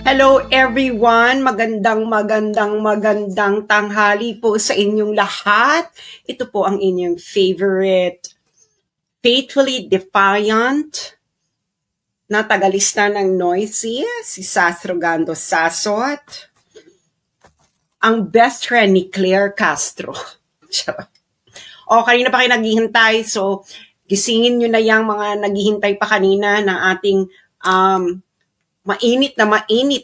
Hello everyone, magandang tanghali po sa inyong lahat. Ito po ang inyong favorite, faithfully defiant, na tagalista ng Noisy, si Sastrogando Sasot, ang best friend ni Claire Castro. O, kanina pa kayo naghihintay, so gisingin nyo na yung mga naghihintay pa kanina ng ating mainit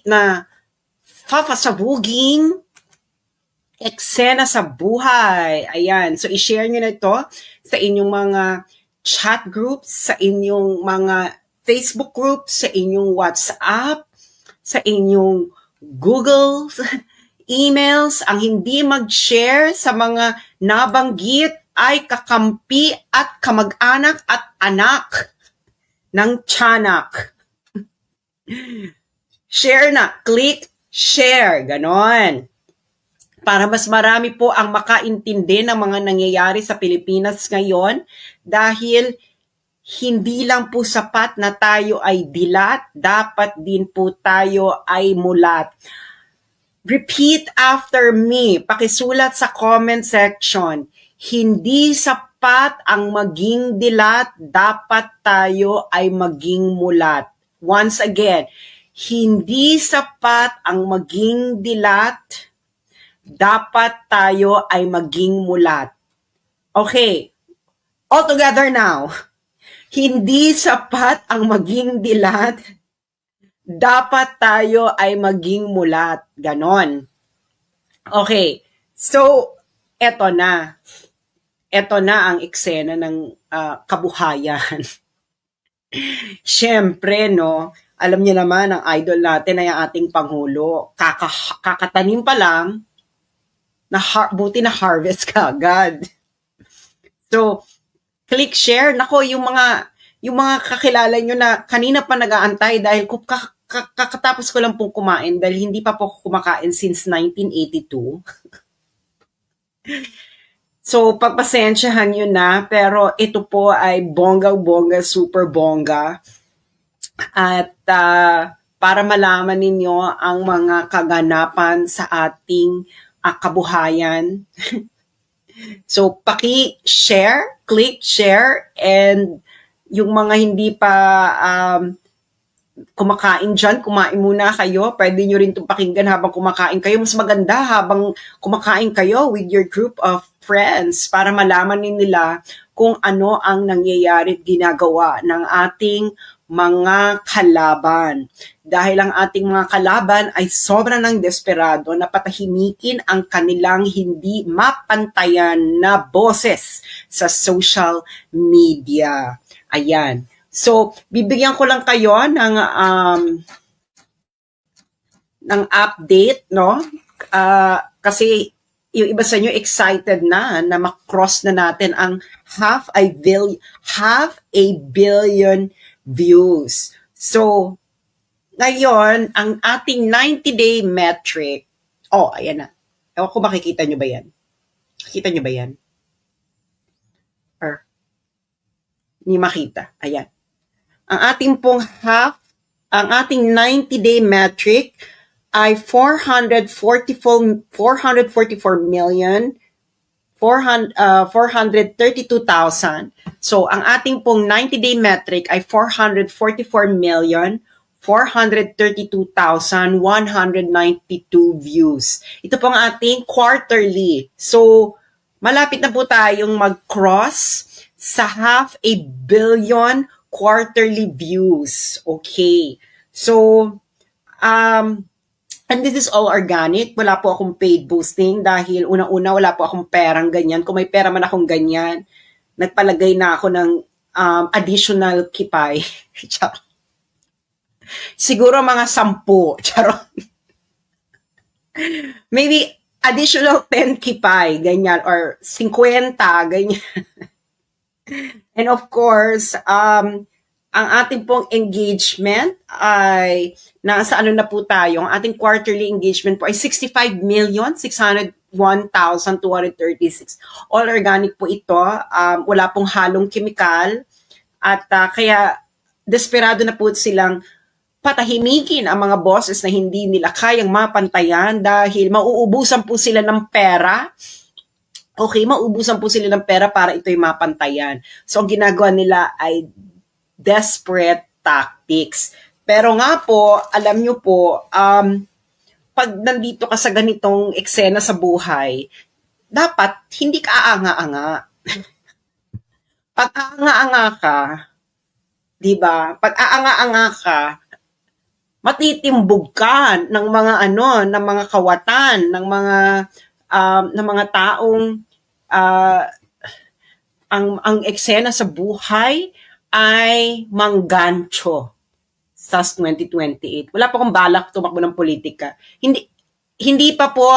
na papasabuging eksena sa buhay. Ayan. So, i-share nyo na ito sa inyong mga chat groups, sa inyong mga Facebook groups, sa inyong WhatsApp, sa inyong Google emails. Ang hindi mag-share sa mga nabanggit ay kakampi at kamag-anak at anak ng tiyanak. Share na. Click share. Ganon. Para mas marami po ang makaintindi ng mga nangyayari sa Pilipinas ngayon dahil hindi lang po sapat na tayo ay dilat, dapat din po tayo ay mulat. Repeat after me. Pakisulat sa comment section. Hindi sapat ang maging dilat, dapat tayo ay maging mulat. Once again, hindi sapat ang maging dilat, dapat tayo ay maging mulat. Okay, all together now. Hindi sapat ang maging dilat, dapat tayo ay maging mulat. Ganon. Okay, so eto na. Eto na ang eksena ng kabuhayan. Siyempre, no, alam niyo naman, ang idol natin ay ang ating Pangulo. Kakatanim pa lang, buti na harvest ka agad. So, click share. Nako, yung mga kakilala nyo na kanina pa nag-aantay dahil kakatapos ko lang pong kumain dahil hindi pa po kumakain since 1982. So, pagpasensyahan nyo na, pero ito po ay bongga-bongga, super bongga. At para malaman ninyo ang mga kaganapan sa ating kabuhayan. So, paki-share, click share, and yung mga hindi pa kumakain dyan, kumain muna kayo. Pwede nyo rin itong pakinggan habang kumakain kayo. Mas maganda habang kumakain kayo with your group of friends para malaman nila kung ano ang nangyayari at ginagawa ng ating mga kalaban. Dahil ang ating mga kalaban ay sobra ng desperado na patahimikin ang kanilang hindi mapantayan na boses sa social media. Ayan. So, bibigyan ko lang kayo ng update, no? Kasi yung iba sa inyo excited na makross na natin ang half a billion views. So, ngayon, ang ating 90-day metric, ayan na. Ewan ko makikita nyo ba yan? Nakikita nyo ba yan? Or, hindi makita. Ayan. Ang ating 90-day metric ay 432,000 So, ang ating pong 90-day metric ay 444,432,192 views. Ito po ang ating quarterly. So, malapit na po tayong mag-cross sa half a billion quarterly views. Okay. So, and this is all organic. Wala po akong paid boosting dahil unang-una wala po akong perang ganyan. Kung may pera man akong ganyan, nagpalagay na ako ng additional kipay. Siguro mga 10. Charot. Maybe additional 10 kipay, ganyan, or 50, ganyan. And of course, ang ating pong engagement ay nasa ano na po tayo. Ang ating quarterly engagement po ay 65,601,236. All organic po ito. Wala pong halong chemical. At kaya desperado na po silang patahimikin ang mga bosses na hindi nila kayang mapantayan dahil mauubusan po sila ng pera. Okay, mauubusan po sila ng pera para ito'y mapantayan. So, ang ginagawa nila ay desperate tactics. Pero nga po, alam nyo po, pag nandito ka sa ganitong eksena sa buhay, dapat hindi ka aanga-anga. Pag aanga-anga ka, di ba? Pag aanga-anga ka, matitimbog ka ng mga ng mga kawatan, ng mga taong ang eksena sa buhay ay manggancho sa 2028. Wala pa akong balak tumakbo ng politika. Hindi pa po,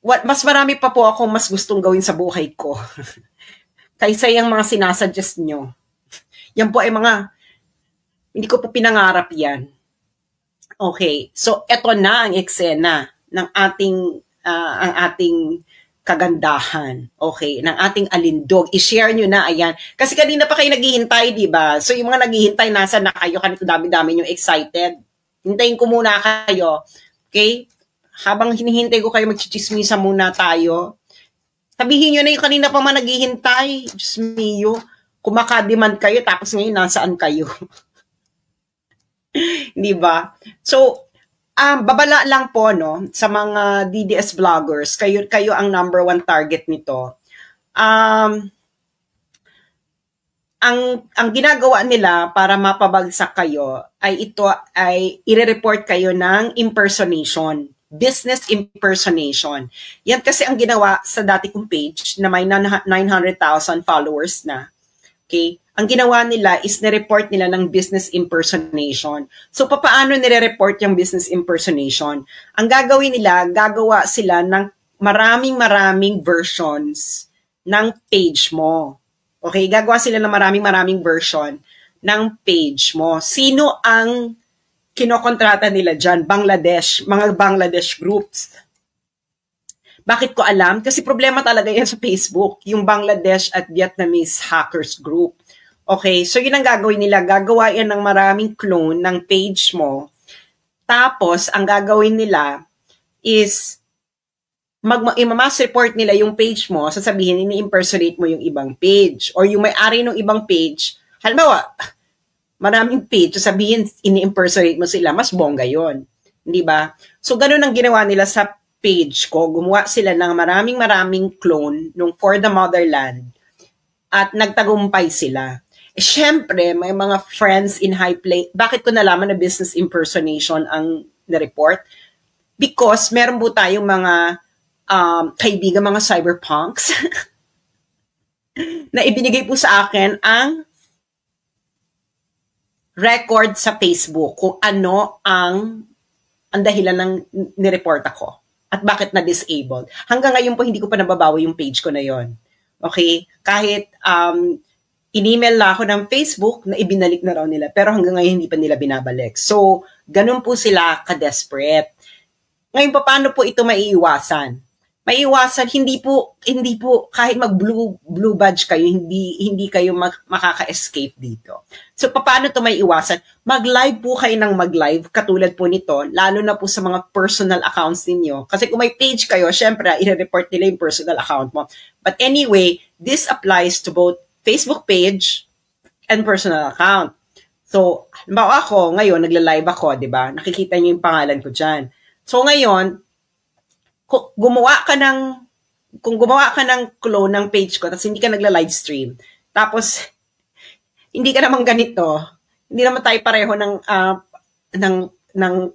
mas marami pa po akong mas gustong gawin sa buhay ko. Kaysa yung mga sinasuggest nyo. Yan po ay hindi ko po pinangarap yan. Okay, so eto na ang eksena ng ang ating kagandahan, okay, ng ating alindog. I-share nyo na, ayan. Kasi kanina pa kayo naghihintay, di ba? So yung mga naghihintay, nasa na kayo, kanito dami-dami nyo excited. Hintayin ko muna kayo, okay? Habang hinihintay ko kayo, magchichismisa muna tayo. Sabihin nyo na yung kanina pa man naghihintay. Diyos mio, kumakademand kayo, tapos ngayon nasaan kayo? Di ba? So, babala lang po no sa mga DDS vloggers, kayo ang number 1 target nito. Ang ginagawa nila para mapabagsak kayo ay ire-report kayo ng impersonation, business impersonation. Yan kasi ang ginawa sa dati kong page na may 900,000 followers na. Okay? Ang ginawa nila is nireport nila ng business impersonation. So, paano nire-report yung business impersonation? Ang gagawin nila, gagawa sila ng maraming versions ng page mo. Okay? Gagawa sila ng maraming version ng page mo. Sino ang kinokontrata nila dyan? Bangladesh. Mga Bangladesh groups. Bakit ko alam? Kasi problema talaga yan sa Facebook. Yung Bangladesh at Vietnamese hackers group. Okay, so yun ang gagawin nila. Gagawa yan ng maraming clone ng page mo. Tapos, ang gagawin nila is i-mass report nila yung page mo, sasabihin, ini-impersonate mo yung ibang page. Or yung may-ari ng ibang page, halimbawa, maraming page, sasabihin, ini-impersonate mo sila, mas bongga yon, di ba? So, ganun ang ginawa nila sa page ko. Gumawa sila ng maraming clone nung For the Motherland at nagtagumpay sila. Siyempre, may mga friends in high place. Bakit ko nalaman na business impersonation ang na-report? Because meron po tayong mga kaibigan, mga cyberpunks na ibinigay po sa akin ang record sa Facebook kung ano ang dahilan ng nireport ako at bakit na-disable. Hanggang ngayon po, hindi ko pa nababawi yung page ko na yon. Okay? Kahit in-email na ako ng Facebook na ibinalik na raw nila, pero hanggang ngayon hindi pa nila binabalik. So, ganun po sila ka-desperate. Ngayon, paano po ito maiiwasan? Maiiwasan, hindi po kahit mag-blue badge kayo, hindi kayo makaka-escape dito. So, paano ito maiiwasan? Mag-live po kayo ng mag-live, katulad po nito, lalo na po sa mga personal accounts ninyo. Kasi kung may page kayo, syempre, i-report nila yung personal account mo. But anyway, this applies to both Facebook page and personal account. So, halimbawa ako, ngayon, nagla-live ako, di ba? Nakikita niyo yung pangalan ko dyan. So, ngayon, kung gumawa ka ng clone ng page ko, tapos hindi ka nagla-live stream, tapos, hindi ka naman ganito, hindi naman tayo pareho ng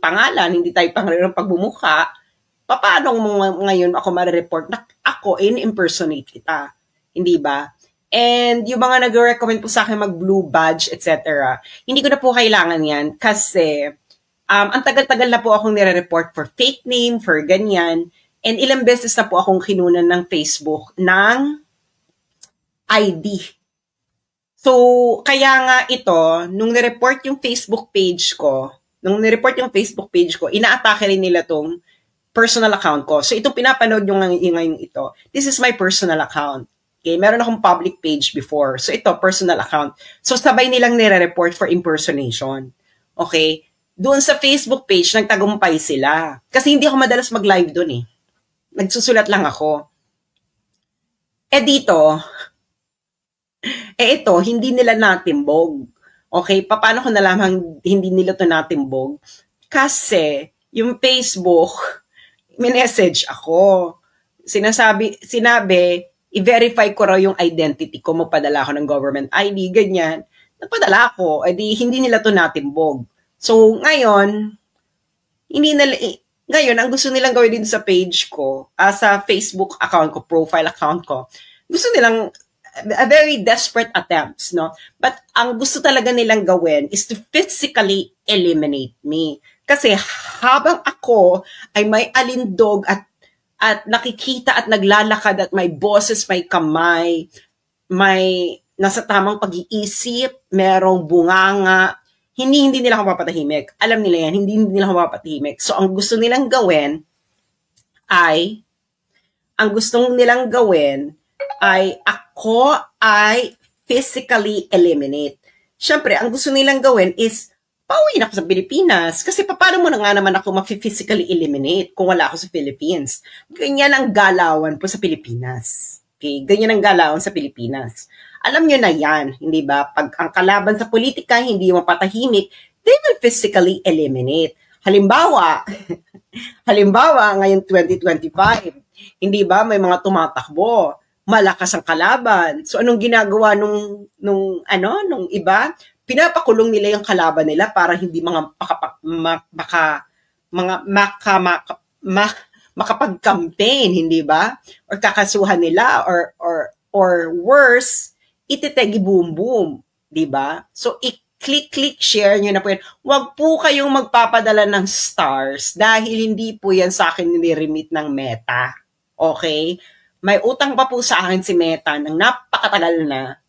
pangalan, hindi tayo pareho ng pagbumuka, paano ngayon ako ma-report na ako in-impersonate kita? Hindi ba? And yung mga nag-recommend po sa akin mag-blue badge, etc. Hindi ko na po kailangan yan kasi ang tagal-tagal na po akong nire-report for fake name, for ganyan. And ilang beses na po akong kinunan ng Facebook ng ID. So, kaya nga ito, nung nireport yung Facebook page ko, inaatake rin nila tong personal account ko. So, itong pinapanood nyo ngayon ito, this is my personal account. Okay, meron akong public page before. So, ito, personal account. So, sabay nilang nire-report for impersonation. Okay? doon sa Facebook page, nagtagumpay sila. Kasi hindi ako madalas mag-live doon eh. Nagsusulat lang ako. Dito, ito, hindi nila natimbog. Okay, paano ko nalaman hindi nila to natimbog? Kasi, yung Facebook, minessage ako. Sinabi, i-verify ko raw yung identity ko, magpadala ako ng government ID, ganyan. Nagpadala ako, hindi nila to natimbog. So, ngayon, ang gusto nilang gawin din sa page ko, sa Facebook account ko, profile account ko, gusto nilang, a very desperate attempts, no? But ang gusto talaga nilang gawin is to physically eliminate me. Kasi habang ako ay may alindog at nakikita at naglalakad at may boses, may kamay, may nasa tamang pag-iisip, merong bunganga, hindi nila ako mapatahimik. Alam nila yan, hindi nila ako mapatahimik. So, ang gusto nilang gawin ay ako ay physically eliminate. Siyempre, ang gusto nilang gawin is pauwi na ako sa Pilipinas. Kasi paano mo na nga naman ako ma-physically eliminate kung wala ako sa Philippines? Ganyan ang galawan po sa Pilipinas. Okay? Ganyan ang galawan sa Pilipinas. Alam nyo na yan, hindi ba? Pag ang kalaban sa politika hindi mapatahimik, they will physically eliminate. Halimbawa, ngayon 2025, hindi ba may mga tumatakbo, malakas ang kalaban. So anong ginagawa nung iba? Pinapakulong nila yung kalaban nila para hindi makapag-campaign, hindi ba? Or kakasuhan nila or worse, ititegi boom boom, di ba? So i-click share nyo na po yan. Huwag po kayong magpapadala ng stars dahil hindi po yan sa akin nire-remit ng Meta. Okay? May utang pa po sa akin si Meta ng napakatagal na.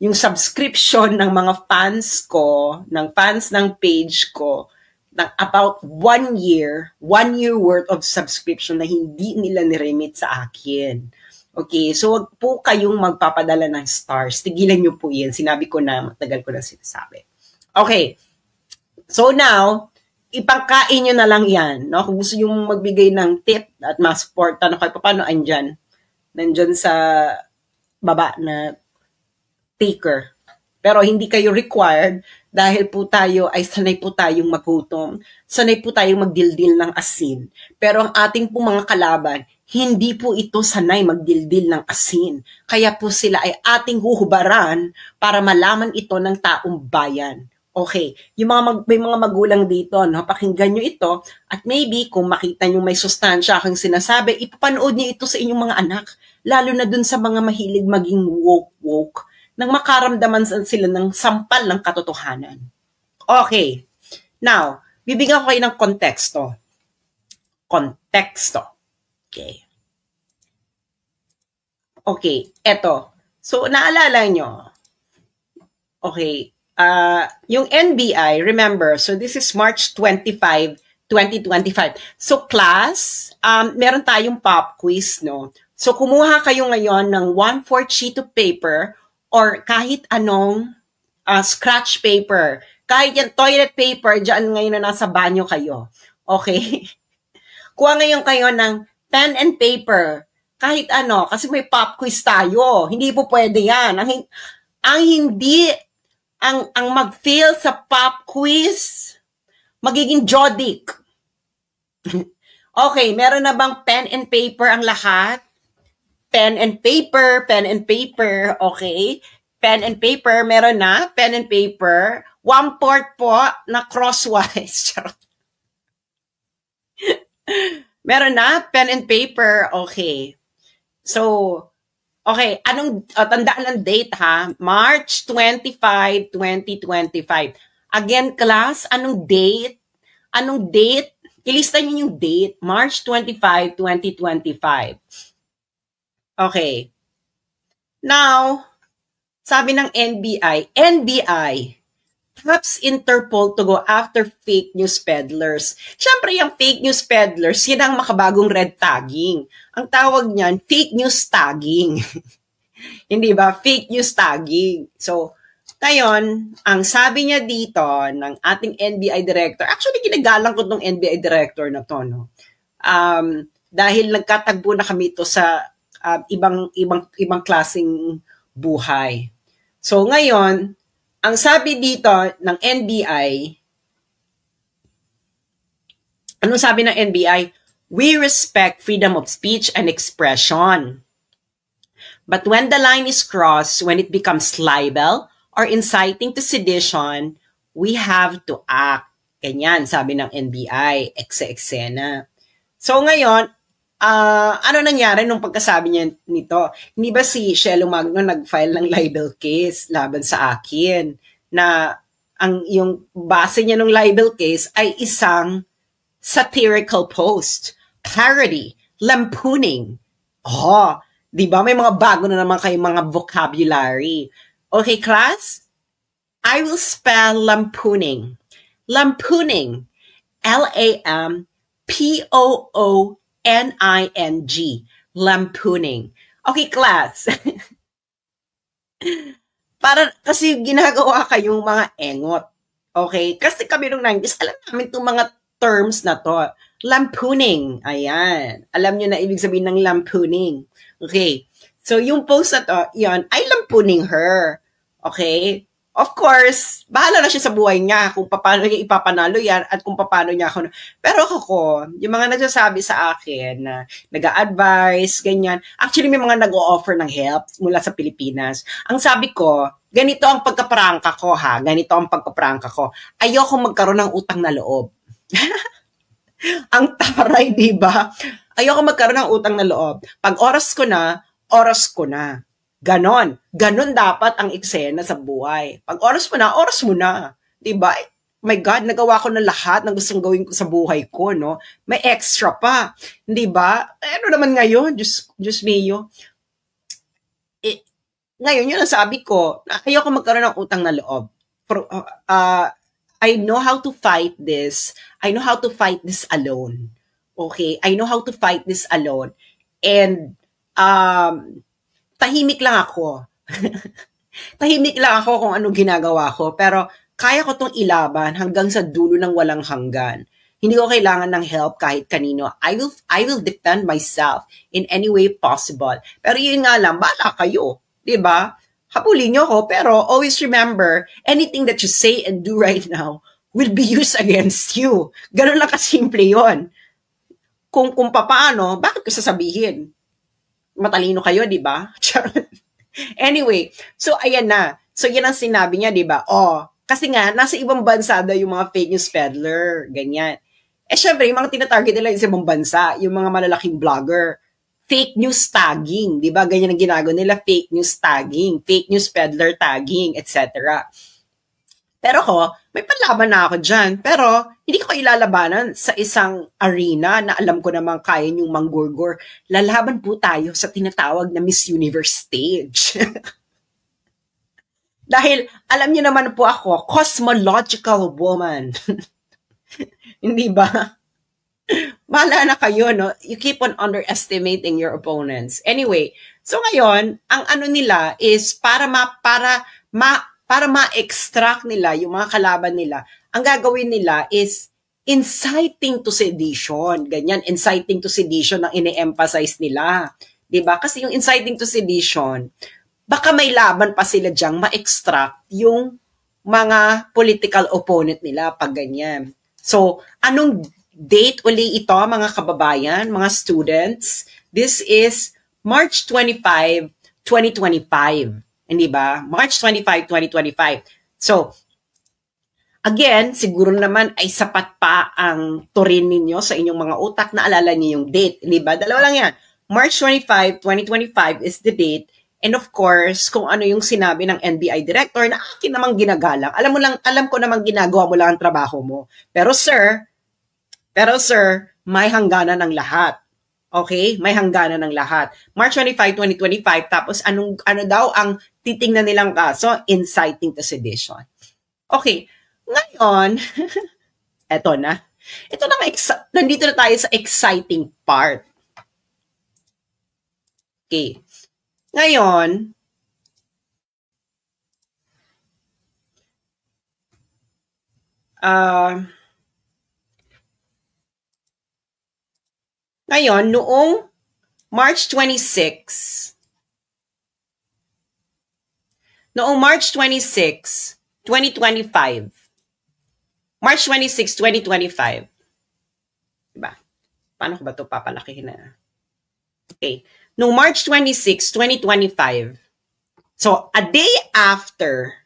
Yung subscription ng mga fans ko, ng fans ng page ko, ng about 1 year worth of subscription na hindi nila niremit sa akin. Okay, so wag po kayong magpapadala ng stars. Tigilan nyo po yan. Sinabi ko na, matagal ko na sinasabi. Okay, so now, ipangkain nyo na lang yan. No? Kung gusto nyo magbigay ng tip at ma-support, paano nandyan sa baba na taker. Pero hindi kayo required dahil po tayo ay sanay po tayong magutom, sanay po tayong magdildil ng asin. Pero ang ating po mga kalaban, hindi po ito sanay magdildil ng asin. Kaya po sila ay ating huhubaran para malaman ito ng taong bayan. Okay, may mga magulang dito, no? Pakinggan nyo ito at maybe kung makita nyo may sustansya akong sinasabi, ipapanood nyo ito sa inyong mga anak, lalo na dun sa mga mahilig maging woke, nang makaramdaman sila ng sampal ng katotohanan. Okay, now, bibigyan ko kayo ng konteksto. Okay, eto. So, naalala nyo. Okay, yung NBI, remember, so this is March 25, 2025. So, class, meron tayong pop quiz, no? So, kumuha kayo ngayon ng 1/4 sheet of paper or kahit anong scratch paper. Kahit yung toilet paper, dyan ngayon na nasa banyo kayo. Okay? Kuha ngayon kayo ng pen and paper. Kahit ano, kasi may pop quiz tayo. Hindi po pwede yan. Ang mag-fail sa pop quiz, magiging Jodic. Okay, meron na bang pen and paper ang lahat? Pen and paper, okay. Pen and paper, meron na. Pen and paper. 1/4 po na crosswise. Meron na, pen and paper, okay. So, okay, tandaan ng date ha, March 25, 2025. Again, class, anong date? Ilista niyo yung date, March 25, 2025. Okay. Now, sabi ng NBI, perhaps Interpol to go after fake news peddlers. Siyempre, yung fake news peddlers, yun ang makabagong red tagging. Ang tawag niyan, fake news tagging. Hindi ba? Fake news tagging. So, Ngayon, ang sabi niya dito ng ating NBI director, actually ginagalang ko tong NBI director na to, no? Dahil nagkatagbo na kami ito sa ibang klaseng buhay. So ngayon, ang sabi dito ng NBI, anong sabi ng NBI? We respect freedom of speech and expression. But when the line is crossed, when it becomes libel or inciting to sedition, we have to act. Ganyan, sabi ng NBI, ekse-eksena. So ngayon, ano nangyari nung pagkasabi niya nito? Hindi ba si Shelo Magno nag-file ng libel case laban sa akin na yung base niya ng libel case ay isang satirical post, parody, lampooning. Di ba? May mga bago na naman kayong mga vocabulary. Okay, class? I will spell lampooning. Lampooning. L-A-M-P-O-O-N-I-N-G. Lampooning. Okay, class. Para kasi ginagawa kayong mga engot. Okay? Kasi kami nung 90s, alam namin itong mga terms na to. Lampooning. Ayan. Alam nyo na ibig sabihin ng lampooning. Okay. So, yung post na to, yun, ay lampooning her. Okay? Of course, bahala na siya sa buhay niya kung paano niya ipapanalo yan at kung paano niya ako. Pero ako, yung mga nagsasabi sa akin na nag-a-advise, ganyan. Actually, may mga nag-o-offer ng help mula sa Pilipinas. Ang sabi ko, ganito ang pagkaprangka ko ha. Ganito ang pagkaprangka ko. Ayoko magkaroon ng utang na loob. Ang taray, di ba? Ayoko magkaroon ng utang na loob. Pag oras ko na, oras ko na. Ganon. Ganon dapat ang eksena sa buhay. Pag oras mo na. Di ba? My God, nagawa ko na lahat ng gustong gawin ko sa buhay ko, no? May extra pa. Di ba? Ano naman ngayon? Diyos mio. Ngayon, yun ang sabi ko, ayoko magkaroon ng utang na loob. I know how to fight this. I know how to fight this alone. Okay? I know how to fight this alone. And, tahimik lang ako. Tahimik lang ako kung anong ginagawa ko. Pero, kaya ko tong ilaban hanggang sa dulo ng walang hanggan. Hindi ko kailangan ng help kahit kanino. I will defend myself in any way possible. Pero yun nga lang, bahala kayo. Diba? Habulin nyo ko, pero always remember, anything that you say and do right now will be used against you. Ganun lang kasimple yun. Kung paano, bakit ko sasabihin? Matalino kayo, di ba? Anyway, so ayan na. So yan ang sinabi niya, di ba? Kasi nga, nasa ibang bansa daw yung mga fake news peddler, ganyan. Syempre, yung mga tinatarget nila yung sa ibang bansa, yung mga malalaking vlogger, fake news tagging, di ba? Ganyan ang ginagawa nila, fake news tagging, fake news peddler tagging, etc. Pero may panlaban na ako dyan. Pero, hindi ko ilalabanan sa isang arena na alam ko namang kaya niyong manggurgur. Lalaban po tayo sa tinatawag na Miss Universe stage. Dahil, alam niyo naman po ako, cosmological woman. Hindi ba? Bahala na kayo, no? You keep on underestimating your opponents. Anyway, so ngayon, ang ano nila is para ma-extract nila yung mga kalaban nila, ang gagawin nila is inciting to sedition. Ganyan, inciting to sedition ang ine-emphasize nila. Diba? Kasi yung inciting to sedition, baka may laban pa sila dyang ma-extract yung mga political opponent nila pag ganyan. So, anong date uli ito, mga kababayan, mga students? This is March 25, 2025. Hindi ba? March 25, 2025. So, again, siguro naman ay sapat pa ang turin ninyo sa inyong mga utak na alala niyo yung date. Hindi ba? Dalawa lang yan. March 25, 2025 is the date. And of course, kung ano yung sinabi ng NBI director na akin namang ginagalang. Alam ko namang ginagawa mo lang ang trabaho mo. Pero sir, may hangganan ng lahat. Okay? May hangganan ng lahat. March 25, 2025, tapos ano daw ang titingnan nilang kaso? Inciting to sedition. Okay. Ngayon, eto na. Ito na, nandito na tayo sa exciting part. Okay. Ngayon, Ngayon, noong March 26, noong March 26, 2025. March 26, 2025. Diba? Paano ko ba ito papalakihin na? Okay. Noong March 26, 2025. So, a day after,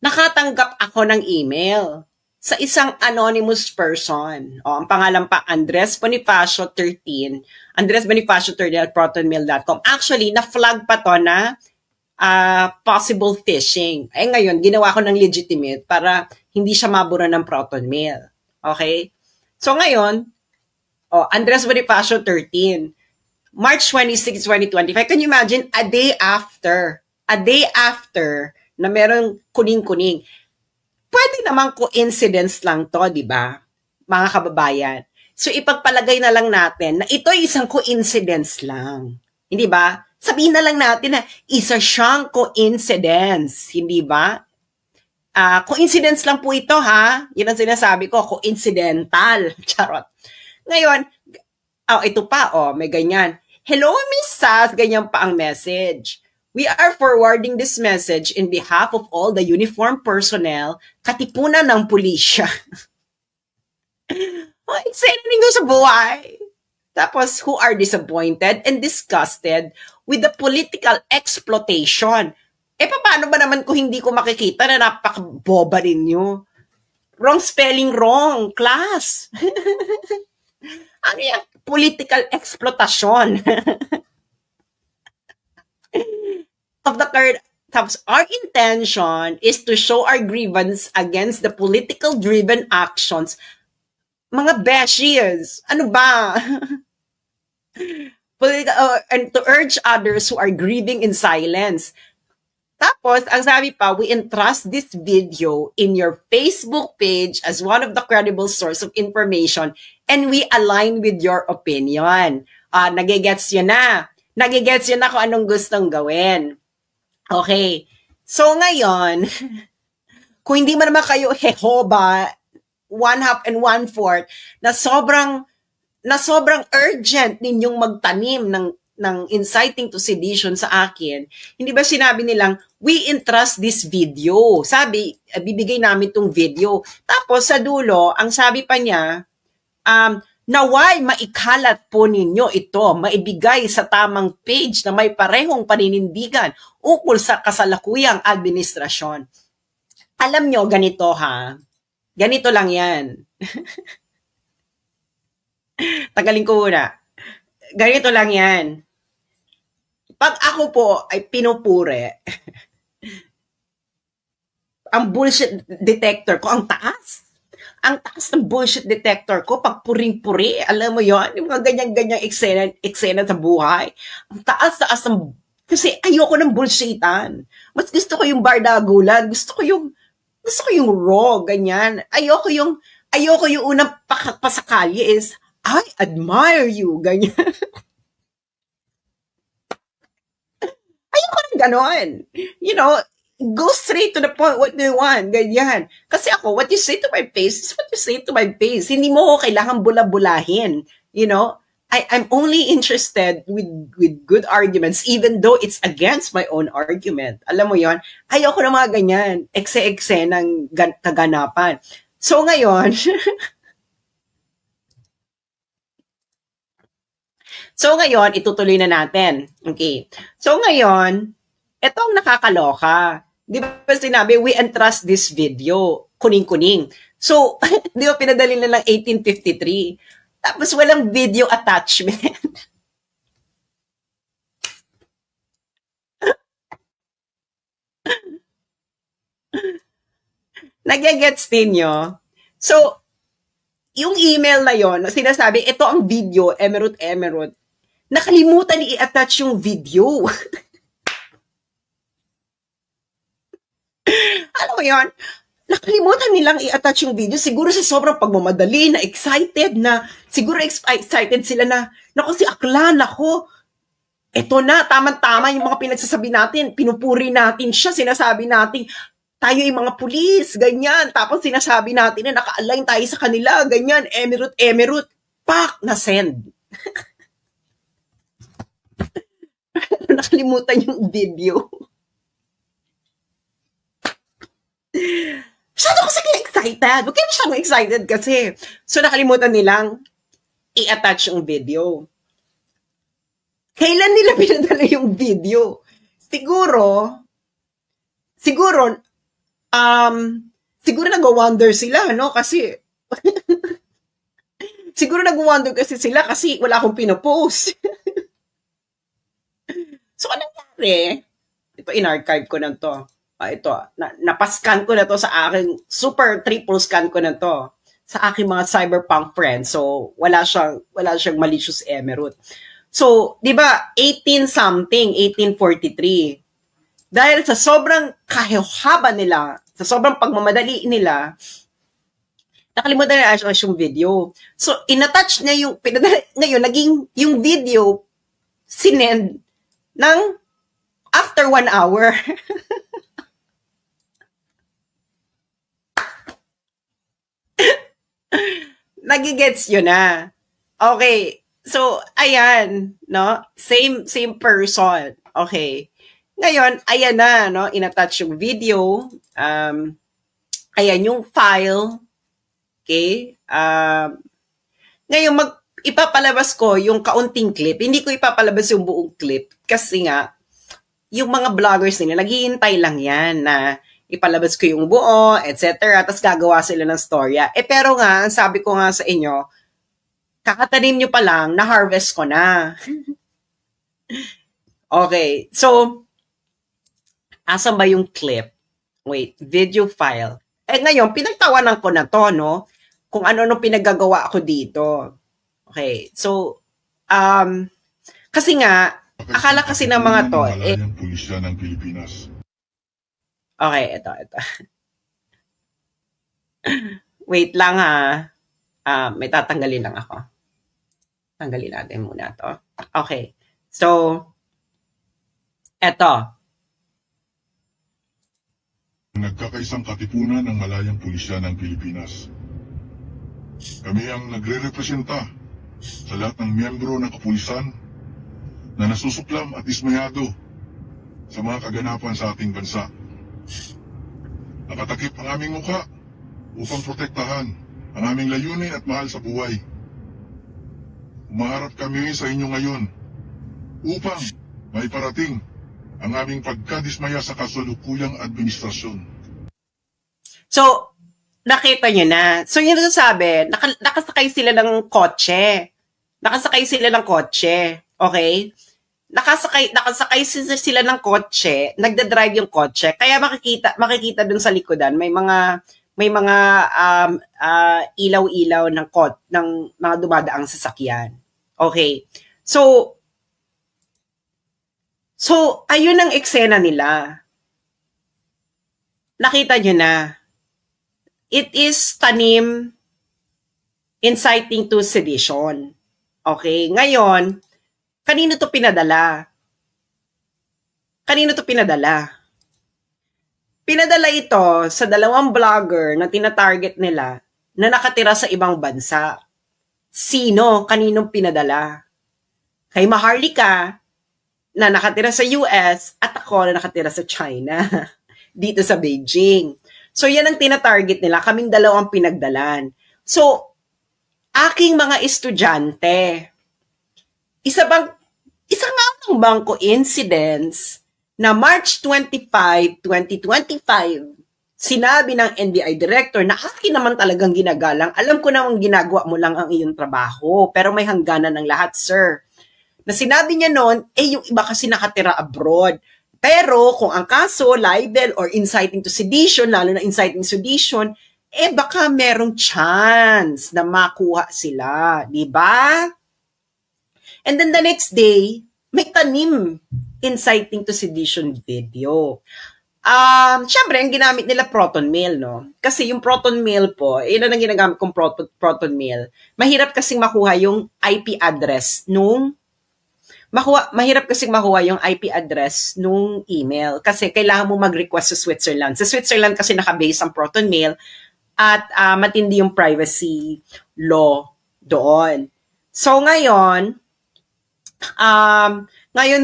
nakatanggap ako ng email sa isang anonymous person. Ang pangalan pa, Andres Bonifacio 13 at protonmail.com. Actually, na-flag pa to na possible phishing. Ngayon, ginawa ko ng legitimate para hindi siya mabura ng protonmail. Okay? So ngayon, Andres Bonifacio 13, March 26, 2025. Can you imagine, a day after na merong kuning-kuning. Pwede naman coincidence lang to, di ba? Mga kababayan. So, ipagpalagay na lang natin na ito ay isang coincidence lang. Hindi ba? Sabihin na lang natin na isa siyang coincidence. Hindi ba? Coincidence lang po ito, ha? Yan ang sinasabi ko, coincidental. Charot. Ngayon, ito pa, may ganyan. Hello, Miss Sas, ganyan pa ang message. We are forwarding this message in behalf of all the uniformed personnel, katipunan ng pulisya. Eksena ninyo sa buhay. Tapos, who are disappointed and disgusted with the political exploitation. Paano ba naman kung hindi ko makikita na napakaboba ninyo? Wrong spelling, wrong class. Ano yung political exploitation? Of the current, our intention is to show our grievance against the political driven actions. Mga beshies, ano ba? And to urge others who are grieving in silence. Tapos, ang sabi pa, we entrust this video in your Facebook page as one of the credible source of information and we align with your opinion. Nagigets yun na. Nagigets yun na kung anong gustong gawin. Okay. So, ngayon, kung hindi man naman kayo Jehovah, 1/2 and 1/4, na sobrang urgent ninyong magtanim ng inciting to sedition sa akin, hindi ba sinabi nilang, we entrust this video. Sabi, bibigay namin tong video. Tapos sa dulo, ang sabi pa niya, naway maikalat po ninyo ito, maibigay sa tamang page na may parehong paninindigan ukol sa kasalukuyang administrasyon. Alam nyo, ganito ha. Ganito lang yan. Tagalin ko muna. Ganito lang yan. Pag ako po ay pinupure, ang bullshit detector ko, ang taas. Ang taas ng bullshit detector ko, pag puring-puri, alam mo yon, yung mga ganyan-ganyang eksena sa buhay. Ang taas-taas ng, kasi ayoko ng bullshitan. Mas gusto ko yung bardagulan, gusto ko yung raw, ganyan. Ayoko yung unang pasakali is, I admire you, ganyan. Ayoko ng ganon. You know, go straight to the point, what do you want? Ganyan. Kasi ako, what you say to my face is what you say to my face. Hindi mo ko kailangan bula-bulahin. You know, I'm only interested with good arguments, even though it's against my own argument. Alam mo yon? Ayoko ng mga ganyan. Ekse-ekse ng kaganapan. So ngayon, itutuloy na natin. Okay. So ngayon, ito ang nakakaloka. Di ba sinabi, we entrust this video, kuning-kuning. So, di ba pinadali na lang 1853? Tapos walang video attachment. Nagigets ninyo? So, yung email na yon, sinasabi, ito ang video, Emerald. Nakalimutan i-attach yung video. Alam mo yun? Nakalimutan nilang i-attach yung video. Siguro sa sobrang pagmamadali, na excited na, siguro excited sila na, naku si Aklan, ako, eto na, tama-tama yung mga pinagsasabi natin, pinupuri natin siya, sinasabi natin, tayo yung mga pulis, ganyan. Tapos sinasabi natin na naka-align tayo sa kanila, ganyan, emirate. Pak! Na-send. Nakalimutan yung video. Masyado kasi excited. Huwag kayo masyadong excited kasi. So, nakalimutan nilang i-attach yung video. Kailan nila pinadala yung video? Siguro nag-wonder sila, no? Kasi, siguro nag-wonder kasi sila kasi wala akong pinopost. So, anong nangyari? Ito, in-archive ko na to. Ito, napascan ko na to sa aking, super triple scan ko na to sa aking mga cyberpunk friends. So, wala siyang malicious emerald. So, di ba, 1843. Dahil sa sobrang kahihaba nila, sa sobrang pagmamadali nila, nakalimutan na yung video. So, inattach niya yung, ngayon, naging yung video, sinend ng after 1 hour. Nagigets yun na. Okay. So, ayan, no? Same person. Okay. Ngayon, ayan na, no? In-attach yung video. Ayan yung file. Okay? Ngayon, ipapalabas ko yung kaunting clip. Hindi ko ipapalabas yung buong clip. Kasi nga, yung mga vloggers nila, naghihintay lang yan na ipalabas ko yung buo, etc. Tapos gagawa sila ng storya. Pero nga, sabi ko nga sa inyo, kakatanim nyo pa lang, na-harvest ko na. Okay. So, asan ba yung clip? Wait, video file. Ngayon, pinagtawanan ko na to, no? Kung ano-ano pinagagawa ako dito. Okay. So, kasi nga, akala kasi ng mga to, pulisya ng Pilipinas. Okay, ito. Wait lang ha. May tatanggalin lang ako. Tanggalin natin muna to. Okay. So, ito. Nagkakaisang katipunan ng malayang pulisya ng Pilipinas. Kami ang nagre-representa sa lahat ng miyembro ng kapulisan na nasusuklam at dismayado sa mga kaganapan sa ating bansa. Nakatakip ang aming mukha upang protektahan ang aming layunin at mahal sa buhay. Umaharap kami sa inyo ngayon upang maiparating ang aming pagkadismaya sa kasalukuyang administrasyon. So, nakita nyo na. So, yun ang sabi, nakasakay sila ng kotse. Okay? Nakasakay sila ng kotse, nagda-drive yung kotse. Kaya makikita dun sa likodan, may mga ilaw-ilaw ng mga dumadaang sasakyan. Okay. So ayun ang eksena nila. Nakita nyo na. It is tanim inciting to sedition. Okay. Ngayon, kanino to pinadala? Pinadala ito sa 2 vlogger na tina-target nila na nakatira sa ibang bansa. Sino? Kaninong pinadala? Kay Maharlika na nakatira sa US at ako na nakatira sa China. Dito sa Beijing. So yan ang tina-target nila. Kaming 2 pinagdalan. So, aking mga estudyante, isa nga bang coincidence na March 25, 2025, sinabi ng NBI director na akin naman talagang ginagalang. Alam ko namang ginagawa mo lang ang iyong trabaho, pero may hangganan ng lahat, sir. Na sinabi niya noon, yung iba kasi nakatira abroad. Pero kung ang kaso, libel or inciting to sedition, lalo na inciting sedition, baka merong chance na makuha sila. Diba? And then the next day, may tanim inciting to sedition video. Siyempre, ang ginamit nila proton mail, no? Kasi yung proton mail po, yun ang ginagamit kong proton mail. Mahirap kasing makuha yung IP address nung mahirap kasing makuha yung IP address nung email kasi kailangan mo mag-request sa Switzerland. Sa Switzerland kasi nakabase ang ProtonMail at matindi yung privacy law doon. So ngayon,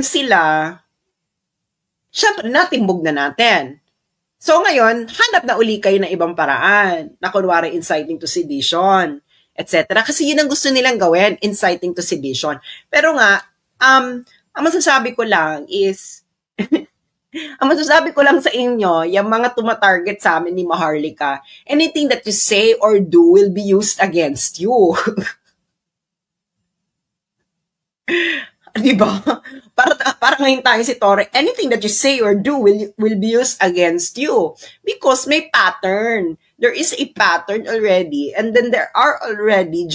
sila, syempre natimbog na natin. So ngayon, hanap na uli kayo ng ibang paraan na kunwari inciting to sedition, etc. Kasi yun ang gusto nilang gawin, inciting to sedition. Pero nga, ang masasabi ko lang is, ang masasabi ko lang sa inyo, yung mga tumatarget sa amin ni Maharlika, anything that you say or do will be used against you. Diba? Para ngayon tayo si Torre, anything that you say or do will be used against you. Because may pattern. There is a pattern already. And then there are already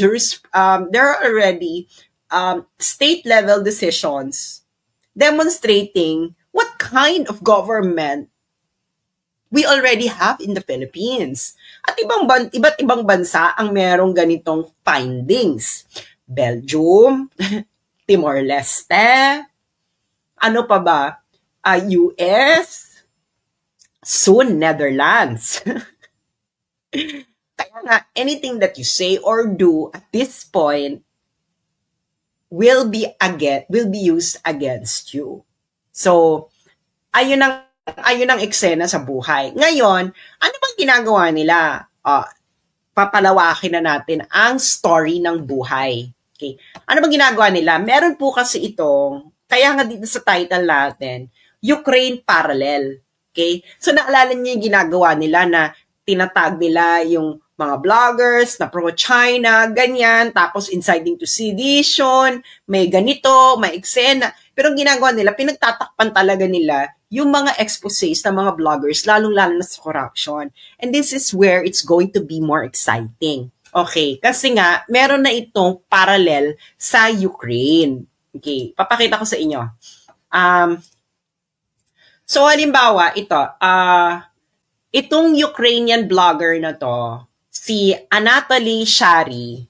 state-level decisions demonstrating what kind of government we already have in the Philippines. At iba't ibang bansa ang merong ganitong findings. Belgium, Timor-Leste, ano pa ba? US, soon Netherlands. Kaya nga, anything that you say or do at this point will be used against you. So, ayun ang eksena sa buhay. Ngayon, ano bang ginagawa nila? Papalawakin na natin ang story ng buhay. Okay. Ano bang ginagawa nila? Meron po kasi itong, kaya nga dito sa title natin, Ukraine Parallel. Okay? So, naalala niyo yung ginagawa nila na tinatag nila yung mga bloggers na pro-China, ganyan, tapos inciting to sedition, may ganito, may eksena. Pero ang ginagawa nila, pinagtatakpan talaga nila yung mga exposés ng mga bloggers, lalong-lalo na sa corruption. And this is where it's going to be more exciting. Okay, kasi nga, meron na itong parallel sa Ukraine. Okay, papakita ko sa inyo. So, halimbawa, itong Ukrainian blogger na to, si Anatoly Shary,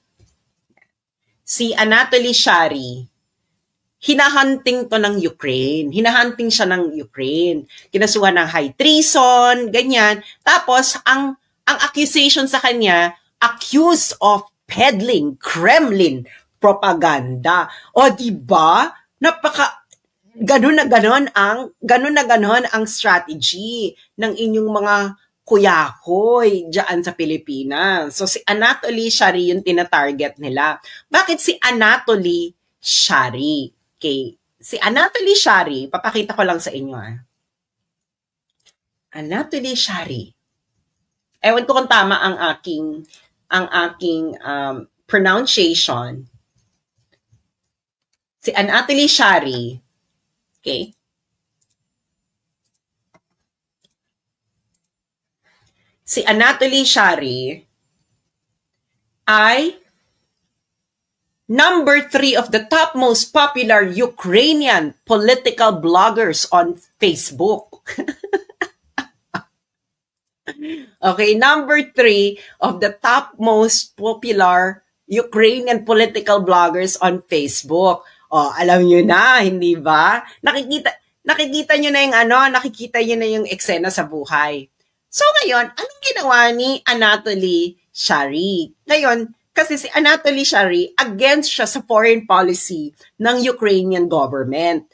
hinahunting to ng Ukraine. Hinahunting siya ng Ukraine. Kinasuhan ng high treason, ganyan. Tapos, ang accusation sa kanya, accused of peddling Kremlin propaganda. O diba? Ganun na ganon ang strategy ng inyong mga kuyakoy dyan sa Pilipinas. So si Anatoly Shary yung tinatarget nila. Bakit si Anatoly Shary? Okay. Si Anatoly Shary, papakita ko lang sa inyo. Anatoly Shary. Ewan ko kung tama ang aking pronunciation. Si Anatoly Shary, okay? Si Anatoly Shary ay number 3 of the top most popular Ukrainian political bloggers on Facebook. Okay, number 3 of the top most popular Ukrainian political bloggers on Facebook. Oh, alam niyo na, hindi ba? Nakikita niyo na yung eksena sa buhay. So ngayon, anong ginawa ni Anatoly Shary? Ngayon, kasi si Anatoly Shary, against siya sa foreign policy ng Ukrainian government.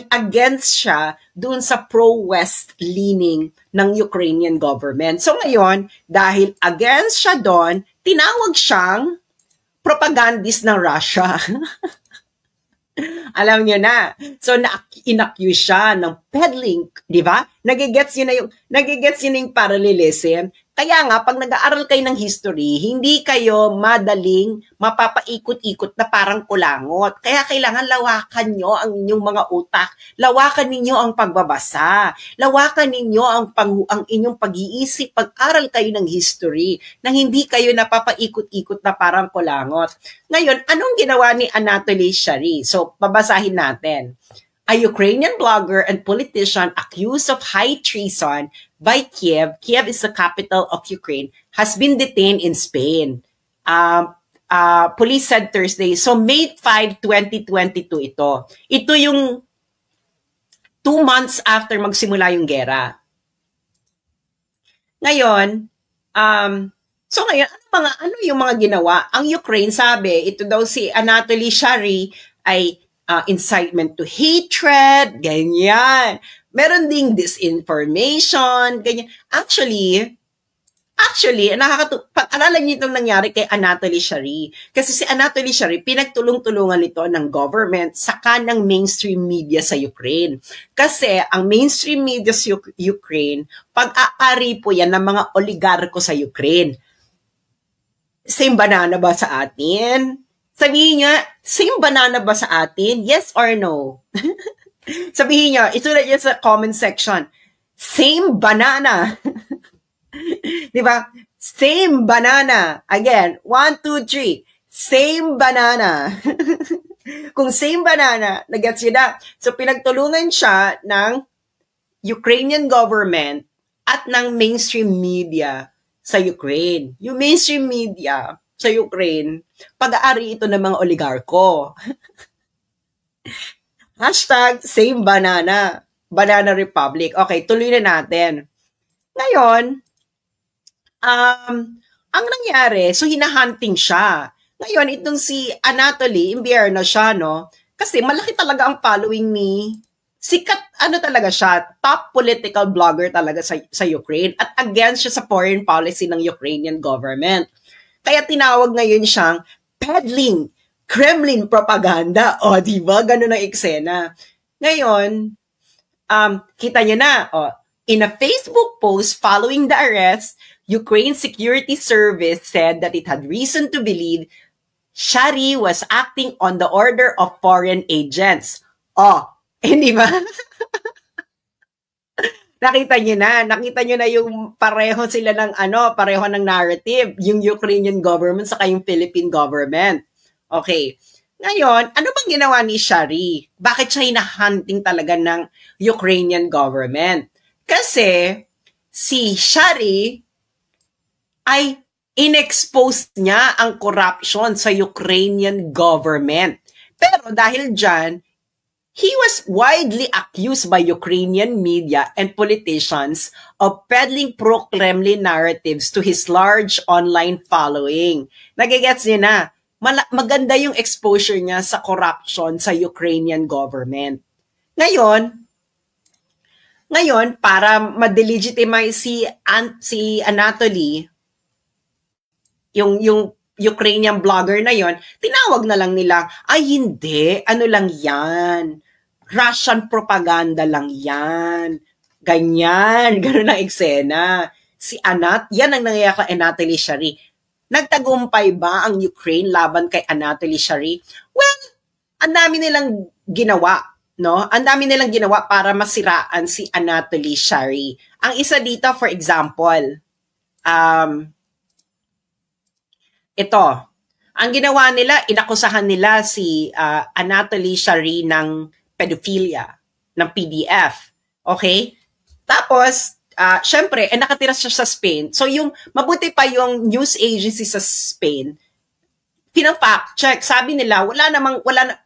Against siya dun sa pro-West leaning ng Ukrainian government. So ngayon, dahil against siya doon, tinawag siyang propagandist ng Russia. Alam niyo na. So, inaccuse siya ng peddling, di ba? Nagigets yun yung parallelism. Kaya nga, pag nag-aaral kayo ng history, hindi kayo madaling mapapaikot-ikot na parang kulangot. Kaya kailangan lawakan nyo ang inyong mga utak. Lawakan ninyo ang pagbabasa. Lawakan ninyo ang inyong pag-iisip. Pag-aral kayo ng history na hindi kayo napapaikot-ikot na parang kulangot. Ngayon, anong ginawa ni Anatoly Shary? So, babasahin natin. A Ukrainian blogger and politician accused of high treason by Kiev is the capital of Ukraine, has been detained in Spain. police said Thursday. So May 5, 2022 ito. Ito yung 2 months after magsimula yung gera. Ngayon, so ngayon, ano yung mga ginawa? Ang Ukraine sabi, ito daw si Anatoly Shary ay incitement to hatred, ganyan. Meron ding disinformation, ganyan. Actually, pag-aralan niyo itong nangyari kay Anatoly Shary. Kasi si Anatoly Shary, pinagtulong-tulungan nito ng government saka ng mainstream media sa Ukraine. Kasi ang mainstream media sa Ukraine, pag-aari po yan ng mga oligarko sa Ukraine. Same banana ba sa atin? Sabihin niya, same banana ba sa atin? Yes or no? Sabihin niya, isulat niya sa comment section, same banana. Diba? Same banana. Again, 1, 2, 3. Same banana. Kung same banana, nag-gets yun na. So, pinagtulungan siya ng Ukrainian government at ng mainstream media sa Ukraine. Yung mainstream media sa Ukraine, pag-aari ito ng mga oligarko. Hashtag same banana. Banana Republic. Okay, tuloy na natin. Ngayon, ang nangyari, so hinahunting siya. Ngayon, itong si Anatoly, imbiyerno siya, no? Kasi malaki talaga ang following ni, sikat, talaga siya, top political blogger talaga sa Ukraine at against siya sa foreign policy ng Ukrainian government. Kaya tinawag ngayon siyang peddling Kremlin propaganda. O, diba? Ganun ang eksena. Ngayon, kita nyo na, in a Facebook post following the arrest, Ukraine Security Service said that it had reason to believe Shary was acting on the order of foreign agents. Hindi ba? Nakita nyo na yung pareho sila ng pareho ng narrative, yung Ukrainian government saka yung Philippine government. Okay. Ngayon, ano bang ginawa ni Shary? Bakit siya hinahunting talaga ng Ukrainian government? Kasi si Shary ay inexpose niya ang corruption sa Ukrainian government. Pero dahil dyan, he was widely accused by Ukrainian media and politicians of peddling pro-Kremlin narratives to his large online following. Nagigets niyo na, maganda yung exposure niya sa corruption sa Ukrainian government. Ngayon, para ma-delegitimize si Anatoly, yung Ukrainian blogger na yon, tinawag na lang nila, ay hindi, lang yan, Russian propaganda lang yan, ganyan, ganun ang eksena. Yan ang nangyayari kay Anatoly Shary. Nagtagumpay ba ang Ukraine laban kay Anatoly Shary? Well, ang dami nilang ginawa, no? Ang dami nilang ginawa para masiraan si Anatoly Shary. Ang isa dito, for example, ito, ang ginawa nila, inakusahan nila si Anatoly Shary ng pedophilia, ng PDF. Okay? Tapos, syempre, nakatira siya sa Spain. So, mabuti pa yung news agency sa Spain, pina-fact check. Sabi nila,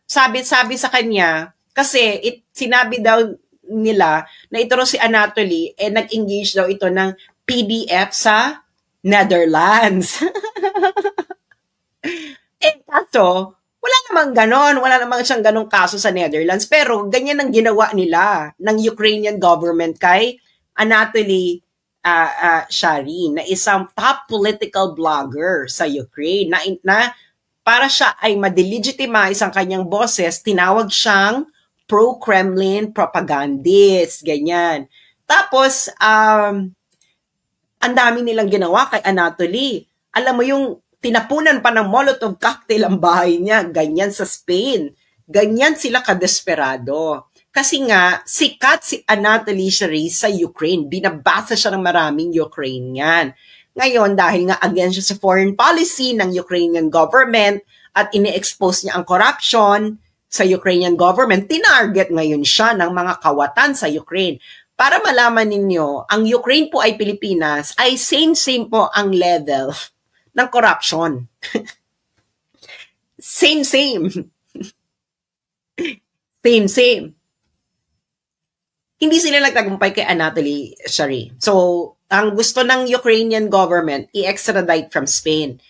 sabi sa kanya, kasi sinabi daw nila na ito si Anatoly, nag-engage daw ito ng PDF sa Netherlands. Kaso, wala namang ganon. Wala namang siyang ganong kaso sa Netherlands. Pero, ganyan ang ginawa nila ng Ukrainian government kay Anatoly Shary, na isang top political blogger sa Ukraine, na para siya ay ma-delegitimize ang kanyang boses, tinawag siyang pro-Kremlin propagandist, ganyan. Tapos, ang dami nilang ginawa kay Anatoly. Alam mo yung tinapunan pa ng Molotov cocktail ang bahay niya, ganyan sa Spain. Ganyan sila kadesperado. Kasi nga, sikat si Anatoly Shary sa Ukraine. Binabasa siya ng maraming Ukrainian. Ngayon, dahil nga against siya sa foreign policy ng Ukrainian government at ini-expose niya ang corruption sa Ukrainian government, tinarget ngayon siya ng mga kawatan sa Ukraine. Para malaman ninyo, ang Ukraine po ay Pilipinas, ay same po ang level ng corruption. Same. Same. Hindi sila nagtagumpay kay Anatoly Shary. So, ang gusto ng Ukrainian government, i-extradite from Spain.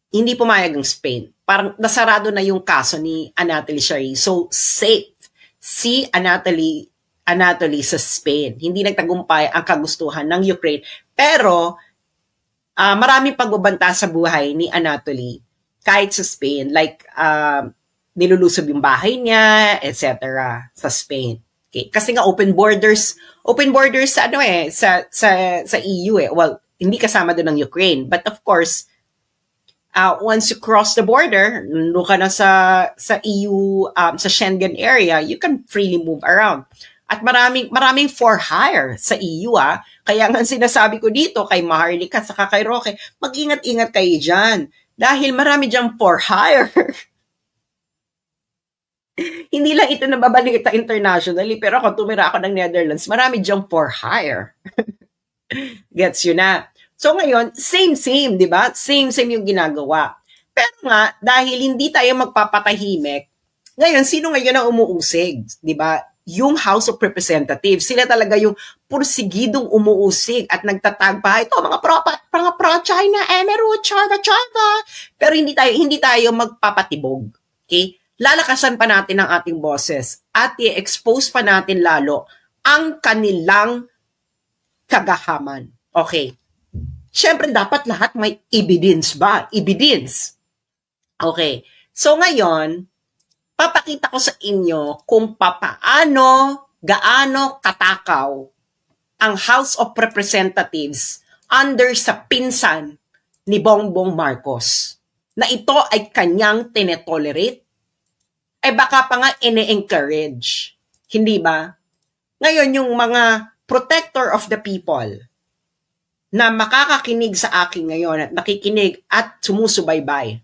Hindi pumayag ng Spain. Parang nasarado na yung kaso ni Anatoly Shary. So, safe si Anatoly sa Spain. Hindi nagtagumpay ang kagustuhan ng Ukraine. Pero, maraming pagbabanta sa buhay ni Anatoly kahit sa Spain. Like, nilulusob yung bahay niya, etc. sa Spain. Okay. Kasi nga open borders sa sa EU eh. Well, hindi kasama doon ng Ukraine, but of course, once you cross the border, doon ka na sa EU, sa Schengen area, you can freely move around. At maraming for hire sa EU Kaya nga sinasabi ko dito kay Maharlika at kay Roque, mag-ingat-ingat kayo diyan dahil marami diyang for hire. Hindi lang ito nababalita internationally, pero kung tumira ako ng Netherlands, marami diyang for hire. Gets you na? So ngayon, same, di ba? Same yung ginagawa. Pero nga, dahil hindi tayo magpapatahimik, ngayon, sino ngayon ang umuusig? Di ba? Yung House of Representatives. Sila talaga yung pursigidong umuusig at nagtatagpa. Ito, mga pro-China, Emeru, Chava. Pero hindi tayo magpapatibog. Okay? Lalakasan pa natin ang ating boses at i-expose pa natin lalo ang kanilang kagahaman. Okay. Siyempre, dapat lahat may evidence ba? Evidence. Okay. So ngayon, papakita ko sa inyo kung gaano katakaw ang House of Representatives under sa pinsan ni Bongbong Marcos. Na ito ay kanyang tinetolerate. Baka pa nga ine-encourage. Hindi ba? Ngayon, yung mga protector of the people na makakakinig sa akin ngayon at nakikinig at sumusubaybay.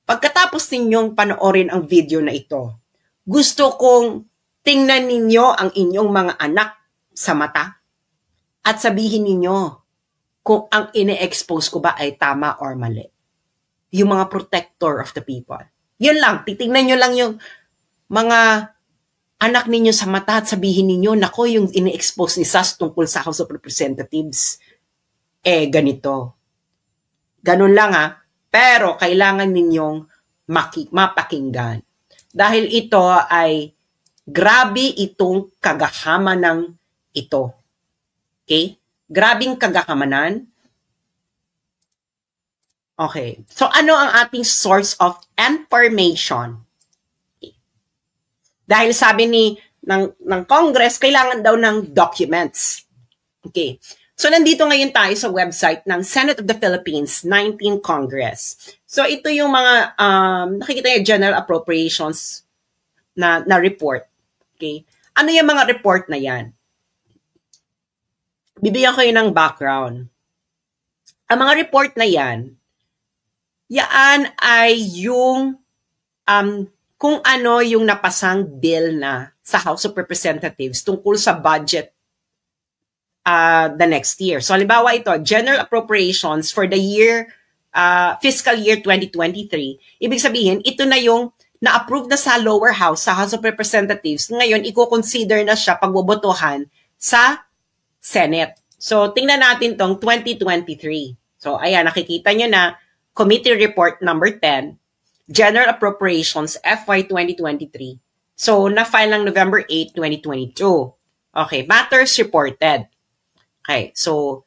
Pagkatapos ninyong panoorin ang video na ito, gusto kong tingnan ninyo ang inyong mga anak sa mata at sabihin ninyo kung ang ine-expose ko ba ay tama or mali. Yung mga protector of the people. Yun lang, titingnan nyo lang yung mga anak ninyo sa mata at sabihin ninyo, nako, yung ini-expose ni Sas tungkol sa House of Representatives, ganito. Ganun lang pero kailangan ninyong mapakinggan. Dahil ito ay grabe itong kagahaman ng ito. Okay? Grabing kagahamanan. Okay. So, ano ang ating source of information? Okay. Dahil sabi ng Congress, kailangan daw ng documents. Okay. So, nandito ngayon tayo sa website ng Senate of the Philippines, 19th Congress. So, ito yung mga, nakikita yung General Appropriations na report. Okay. Ano yung mga report na yan? Bibigyan ko yun ng background. Ang mga report na yan ay yung kung ano yung napasang bill na sa House of Representatives tungkol sa budget the next year. So, halimbawa ito, General Appropriations for the year, fiscal year 2023. Ibig sabihin, ito na yung na-approve na sa lower house, sa House of Representatives. Ngayon, i-consider na siya pagbobotohan sa Senate. So, tingnan natin tong 2023. So, ayan, nakikita nyo na Committee Report number 10, General Appropriations FY 2023. So, na-file ng November 8, 2022. Okay, matters reported. Okay, so,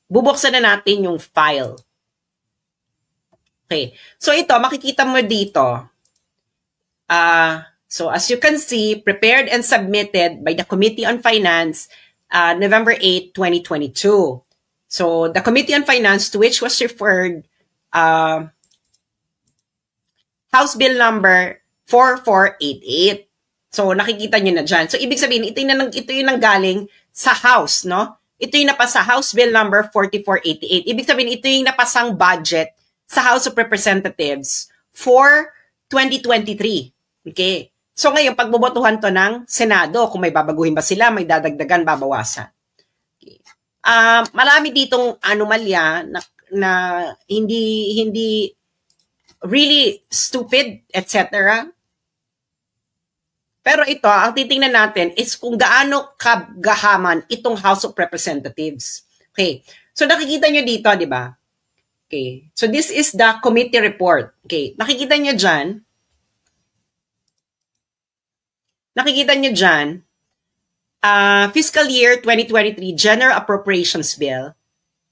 bubuksan na natin yung file. Okay, so ito, makikita mo dito. So, as you can see, prepared and submitted by the Committee on Finance, November 8, 2022. So, the Committee on Finance to which was referred House Bill number 4488. So, nakikita nyo na dyan. So, ibig sabihin, ito yung nanggaling sa House, no? Ito yung napasa House Bill number 4488. Ibig sabihin, ito yung napasang budget sa House of Representatives for 2023. Okay? So, ngayon, pagbobotohan to ng Senado, kung may babaguhin ba sila, may dadagdagan, babawasan. Okay. Marami ditong anomalya na hindi really stupid, etc. Pero ito, ang titingnan natin is kung gaano kagahaman itong House of Representatives. Okay. So nakikita nyo dito, di ba? Okay. So this is the committee report. Okay. Nakikita nyo dyan, fiscal year 2023 General Appropriations Bill,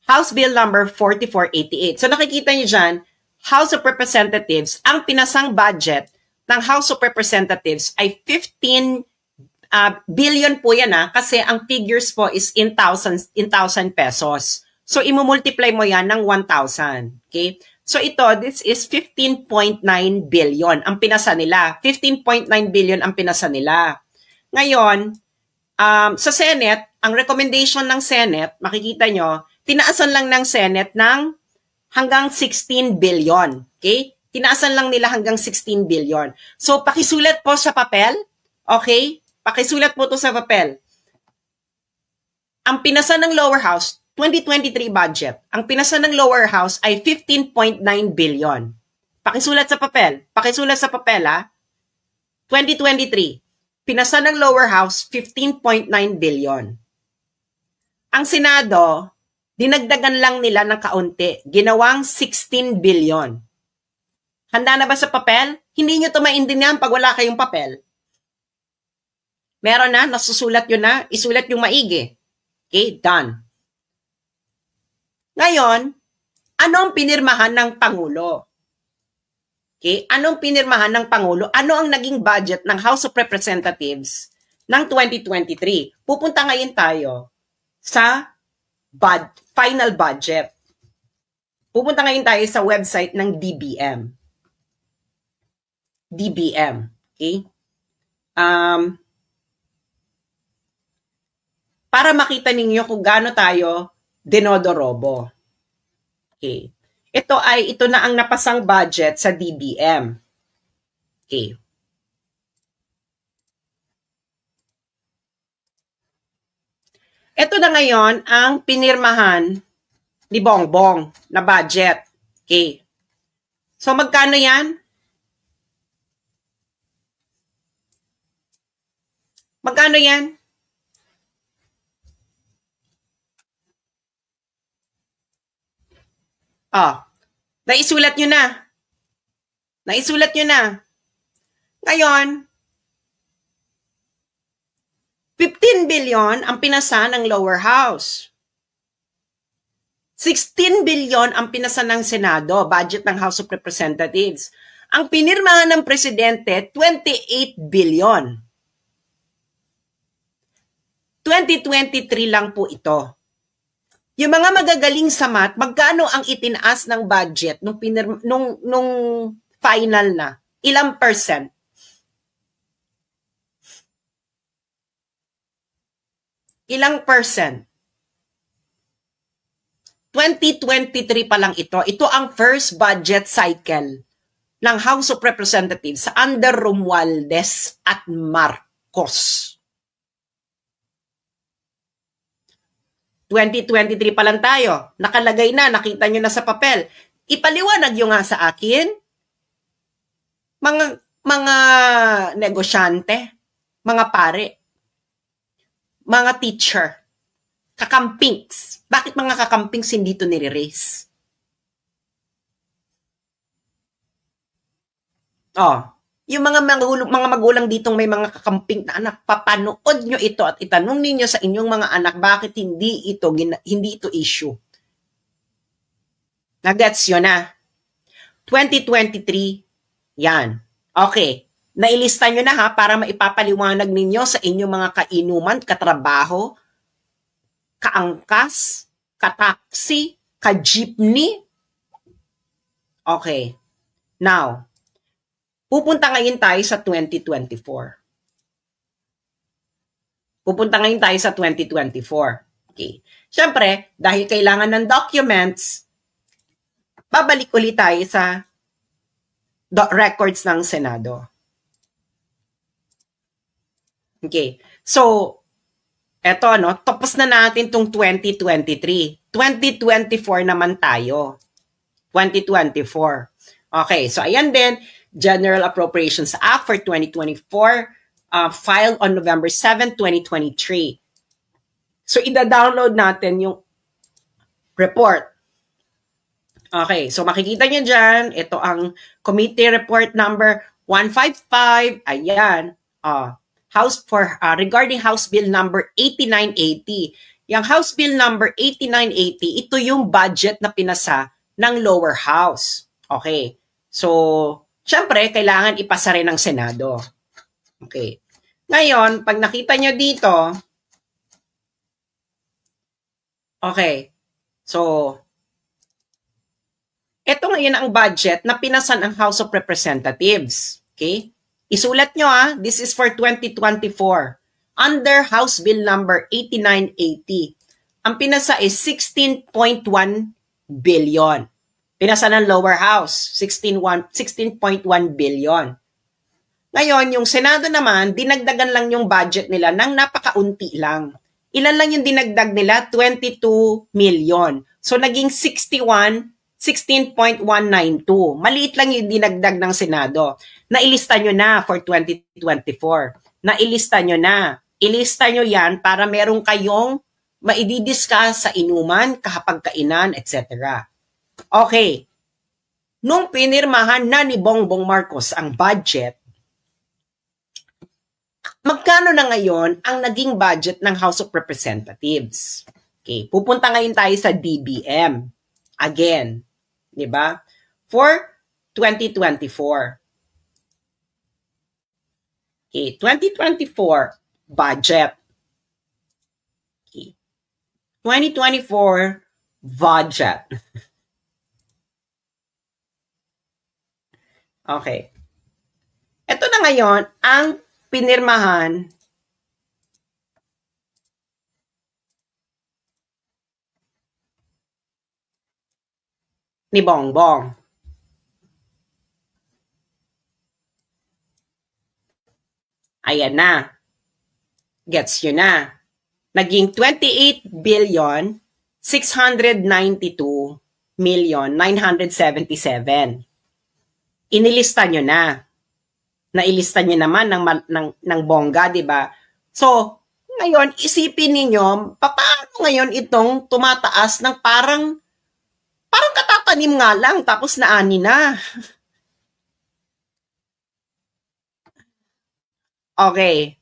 House Bill number 4488. So nakikita nyo dyan, House of Representatives, ang pinasang budget ng House of Representatives ay 15 billion po yan kasi ang figures po is in thousand pesos. So imumultiply mo yan ng 1,000. Okay? So ito, this is 15.9 billion ang pinasa nila. 15.9 billion ang pinasa nila. Ngayon, sa Senate, ang recommendation ng Senate, makikita nyo, tinaasan lang ng Senate ng hanggang 16 billion. Okay? Tinaasan lang nila hanggang 16 billion. So, pakisulat po sa papel. Okay? Pakisulat po to sa papel. Ang pinasa ng lower house, 2023 budget. Ang pinasa ng lower house ay 15.9 billion. Pakisulat sa papel. Pakisulat sa papel, 2023. Pinasa ng lower house, 15.9 billion. Ang Senado, dinagdagan lang nila ng kaunti. Ginawang 16 billion. Handa na ba sa papel? Hindi nyo ito maintindihan pag wala kayong papel. Meron na, nasusulat yun na, isulat yung maigi. Okay, done. Ngayon, anong pinirmahan ng Pangulo? Okay, anong pinirmahan ng Pangulo? Ano ang naging budget ng House of Representatives ng 2023? Pupunta ngayon tayo sa final budget. Pupunta ngayon tayo sa website ng DBM. DBM. Okay? Para makita ninyo kung gaano tayo dinodorobo. Okay. Ito na ang napasang budget sa DBM. Okay. Ito na ngayon ang pinirmahan ni Bongbong na budget. Okay. So magkano yan? Magkano yan? Naisulat nyo na. Naisulat nyo na. Ngayon, 15 billion ang pinasa ng lower house. 16 billion ang pinasa ng Senado, budget ng House of Representatives. Ang pinirmahan ng Presidente, 28 billion. 2023 lang po ito. Yung mga magagaling sa math, magkano ang itinaas ng budget nung final na? Ilang percent? Ilang percent? 2023 pa lang ito. Ito ang first budget cycle ng House of Representatives sa under Romualdez at Marcos. 2023 pa lang tayo. Nakalagay na, nakita nyo na sa papel. Ipaliwanag nyo nga sa akin, mga negosyante, mga pare, mga teacher, kakampings. Bakit mga kakampings hindi ito nire-raise? Yung mga magulang ditong may mga kakamping na anak, papanood nyo ito at itanong ninyo sa inyong mga anak bakit hindi ito issue. Nagets yun na. 2023, yan. Okay. Nailista nyo na para maipapaliwanag ninyo sa inyong mga kainuman, katrabaho, kaangkas, kataksi, ka-jeepney. Okay. Now, pupunta ngayon tayo sa 2024. Pupunta ngayon tayo sa 2024. Okay. Siyempre, dahil kailangan ng documents, babalik ulit tayo sa records ng Senado. Okay. So, eto, tapos na natin itong 2023. 2024 naman tayo. 2024. Okay, so ayan din, General Appropriations Act for 2024, filed on November 7, 2023. So, ida-download natin yung report. Okay, so makikita nyo dyan, ito ang committee report number 155. Ayan, regarding House Bill number 8980. Yung House Bill number 8980, ito yung budget na pinasa ng lower house. Okay, so, syempre, kailangan ipasa rin ng Senado. Okay, ngayon, pag nakita nyo dito, okay, so, ito ngayon ang budget na pinasan ang House of Representatives. Okay? Isulat nyo this is for 2024. Under House Bill number 8980. Ang pinasa is 16.1 billion. Pinasa ng lower house, 16.1 billion. Ngayon, yung Senado naman, dinagdagan lang yung budget nila ng napakaunti lang. Ilan lang yung dinagdag nila? 22 million. So, naging 16.192. Maliit lang yung dinagdag ng Senado. Nailista nyo na for 2024. Nailista nyo na. Ilista nyo yan para meron kayong maididiscuss sa inuman, kahapagkainan, etc. Okay. Nung pinirmahan na ni Bongbong Marcos ang budget, magkano na ngayon ang naging budget ng House of Representatives? Okay. Pupunta ngayon tayo sa DBM. Again. Diba? For 2024. Okay, 2024 budget. Okay. 2024 budget. Okay. Ito na ngayon ang pinirmahan ni Bongbong. Ayan na. Gets yun na. Naging 28,692,977. Inilista nyo na. Nailista nyo naman ng bongga, di ba? So, ngayon, isipin ninyo, paano ngayon itong tumataas ng parang katatanim nga lang, tapos naani na. Okay.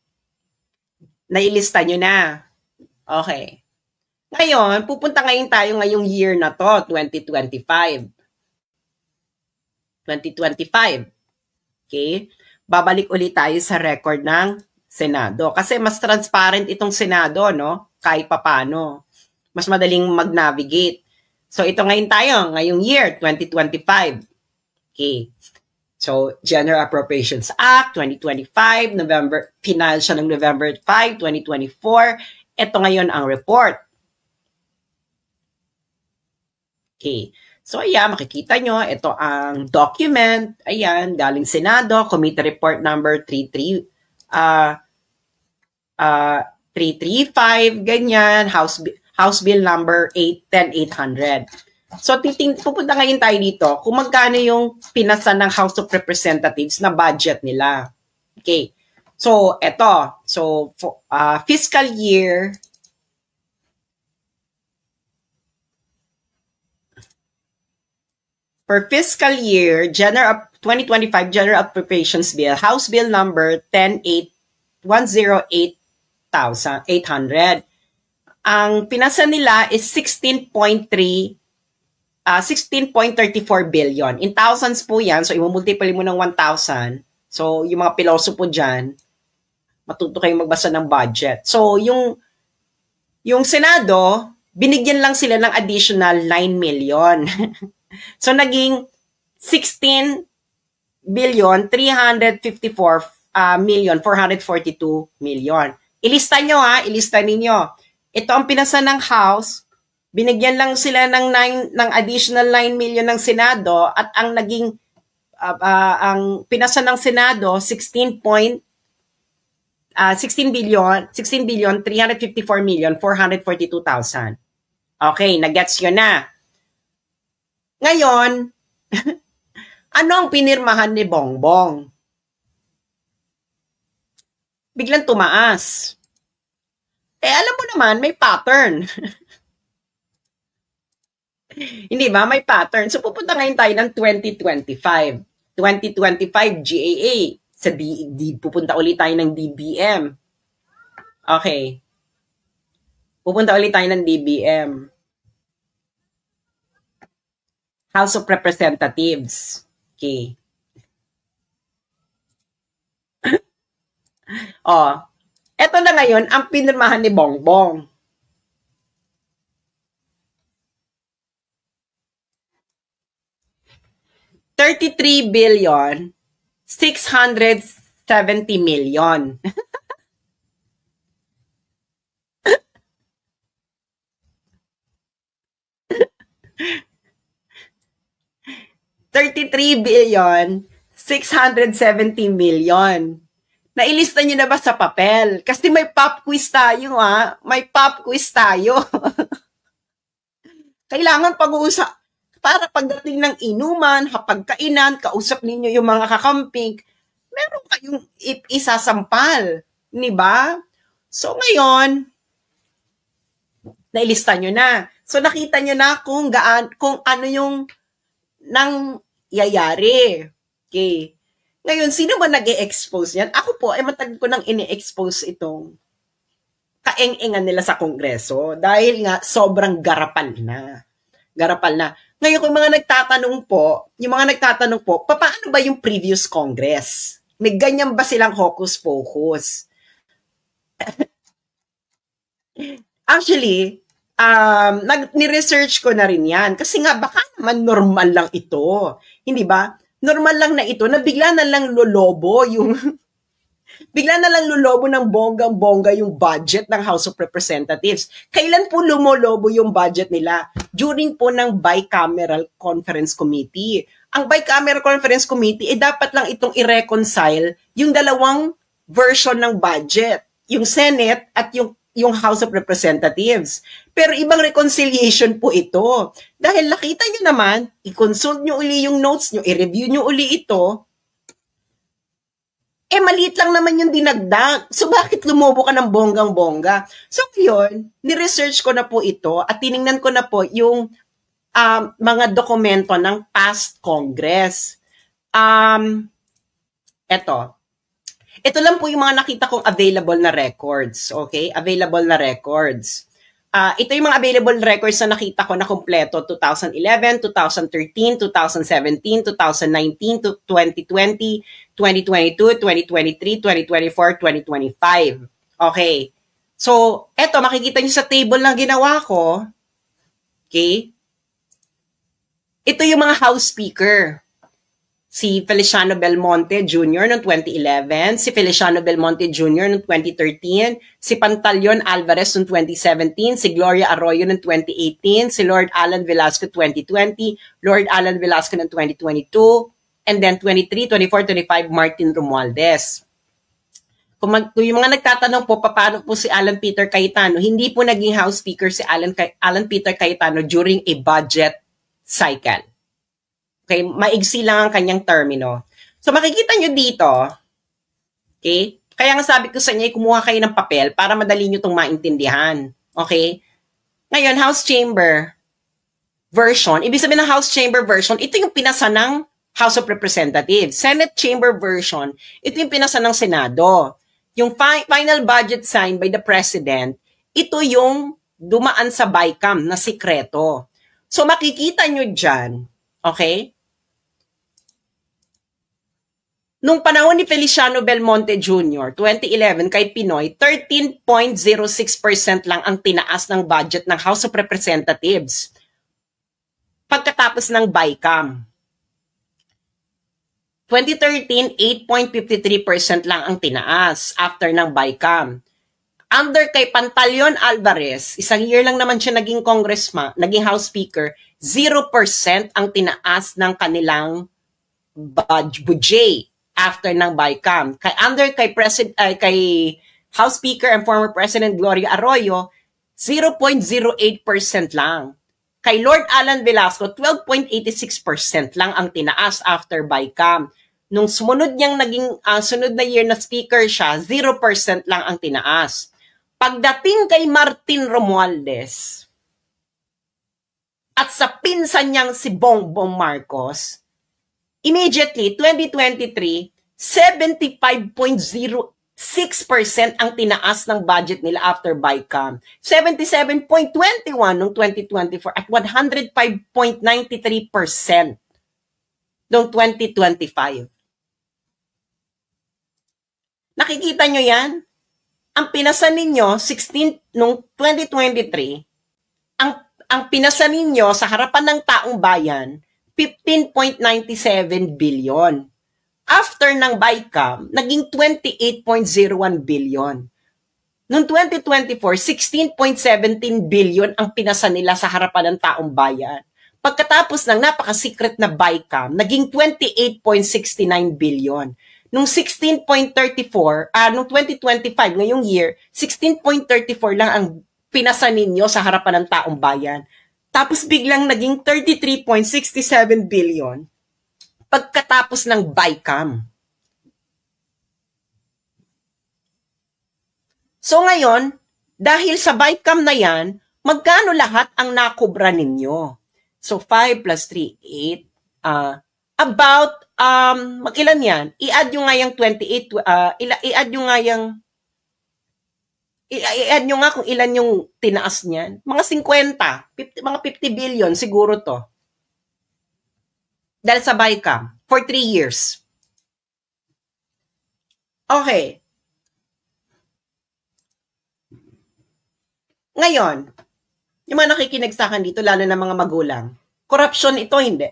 Nailista nyo na. Okay. Ngayon, pupunta ngayon tayo ngayong year na to, 2025. 2025. Okay? Babalik ulit tayo sa record ng Senado. Kasi mas transparent itong Senado, no? Kahit papano. Mas madaling mag-navigate. So, ito ngayon tayo, ngayong year, 2025. Okay. So, General Appropriations Act, 2025, final siya ng November 5, 2024. Ito ngayon ang report. Okay. So, ayan, makikita nyo, ito ang document. Ayan, galing Senado, Committee Report number 335, ganyan, House Bill number 10800. So, pupunta ngayon tayo dito kung magkano yung pinasa ng House of Representatives na budget nila. Okay. So, eto. So, fiscal year for fiscal year 2025 General Appropriations Bill, House Bill number 108,800. Ang pinasa nila is 16.34 billion. In thousands po yan. So, i-multiply mo ng 1,000. So, yung mga piloso po dyan, matuto kayong magbasa ng budget. So, yung Senado, binigyan lang sila ng additional 9 million. So, naging 16,354,442,000,000. Ilista nyo ilista ninyo. Ito ang pinasa ng House, binigyan lang sila ng additional 9 million ng Senado at ang naging ang pinasa ng Senado 16,354,442,000. Okay, nagets yun na. Ngayon, Ano ang pinirmahan ni Bongbong? Biglang tumaas. Alam mo naman, may pattern. Hindi ba? May pattern. So, pupunta ngayon tayo ng 2025. 2025 GAA. Sa pupunta ulit tayo ng DBM. Okay. Pupunta ulit tayo ng DBM. House of Representatives. Okay. Eto na ngayon ang pinirmahan ni Bongbong. $33,670,000,000. $33,670,000,000. Nailista nyo na ba sa papel? Kasi may pop quiz tayo, ha? May pop quiz tayo. Kailangan pag-uusap. Para pagdating ng inuman, hapagkainan, kausap ninyo yung mga kakamping, meron kayong isasampal. Di ba? So ngayon, nailista nyo na. So nakita nyo na kung ano yung nangyayari. Okay. Ngayon, sino ba nag-e-expose yan? Ako po, matagal ko nang ini-expose itong kaeng-engan nila sa Kongreso dahil nga sobrang garapal na. Garapal na. Ngayon, kung mga nagtatanong po, paano ba yung previous Congress? May ganyan ba silang hocus-pocus? Actually, ni-research ko na rin yan. Kasi nga, baka naman normal lang ito. Hindi ba? Normal lang na ito na bigla na lang lolobo ng bonggang-bongga yung budget ng House of Representatives. Kailan po lumolobo yung budget nila? During po ng Bicameral Conference Committee. Ang Bicameral Conference Committee, dapat lang itong i-reconcile yung dalawang version ng budget. Yung Senate at yung House of Representatives. Pero ibang reconciliation po ito. Dahil nakita nyo naman, i-consult nyo uli yung notes nyo, i-review nyo uli ito, maliit lang naman yung dinagdag. So, bakit lumobo ka ng bonggang-bongga? So, yun, ni-research ko na po ito at tiningnan ko na po yung mga dokumento ng past Congress. Ito lang po yung mga nakita kong available na records. Okay? Available na records. Ito yung mga available records na nakita ko na kompleto. 2011, 2013, 2017, 2019, 2020, 2022, 2023, 2024, 2025. Okay. So, eto, makikita nyo sa table na ginawa ko. Okay. Ito yung mga House Speaker. Si Feliciano Belmonte Jr. noong 2011, si Feliciano Belmonte Jr. noong 2013, si Pantaleon Alvarez noong 2017, si Gloria Arroyo noong 2018, si Lord Alan Velasco 2020, Lord Alan Velasco noong 2022, and then 23, 24, 25, Martin Romualdez. Kung yung mga nagtatanong po, paano po si Alan Peter Cayetano, hindi po naging House Speaker si Alan Peter Cayetano during a budget cycle. Okay, maigsi lang ang kanyang termino. So makikita nyo dito, okay? Kaya nga sabi ko sa inyo, kumuha kayo ng papel para madali nyo itong maintindihan. Okay? Ngayon, House Chamber version, ibig sabihin ng House Chamber version, ito yung pinasa ng House of Representatives. Senate Chamber version, ito yung pinasa ng Senado. Yung final budget signed by the President, ito yung dumaan sa BICAM na sikreto. So makikita nyo dyan, okay? Nung panahon ni Feliciano Belmonte Jr., 2011 kay Pinoy, 13.06% lang ang tinaas ng budget ng House of Representatives pagkatapos ng BICAM. 2013, 8.53% lang ang tinaas after ng BICAM. Under kay Pantaleon Alvarez, isang year lang naman siya naging congressman, naging House Speaker, 0% ang tinaas ng kanilang budget after ng BICAM. Under kay House Speaker and former President Gloria Arroyo, 0.08% lang. Kay Lord Alan Velasco, 12.86% lang ang tinaas after BICAM. Nung sumunod niyang sunod na year na speaker siya, 0% lang ang tinaas. Pagdating kay Martin Romualdez, at sa pinsan niyang si Bongbong Marcos, immediately, 2023, 75.06% ang tinaas ng budget nila after BICAM. 77.21 noong 2024 at 105.93% noong 2025. Nakikita nyo yan? Ang pinasa ninyo, 16 noong 2023, ang pinasa ninyo sa harapan ng taong bayan, 15.97 billion. After ng BICAM, naging 28.01 billion. Noong 2024, 16.17 billion ang pinasa nila sa harapan ng taong bayan. Pagkatapos ng napaka-secret na BICAM, naging 28.69 billion. Noong 16.34, noong 2025, ngayong year, 16.34 lang ang pinasa ninyo sa harapan ng taong bayan. Tapos biglang naging 33.67 billion pagkatapos ng BICAM. So ngayon, dahil sa BICAM na yan, magkano lahat ang nakubra ninyo? So 5 plus 3, 8. About, mag-ilan yan? I-add nyo nga yung 28, i-add nyo nga yung, i-add nyo nga kung ilan yung tinaas niyan. Mga 50, mga 50 billion siguro to. Dahil sa BICAM, for 3 years. Okay. Ngayon, yung mga nakikinig sa akin dito, lalo na mga magulang, corruption ito, hindi.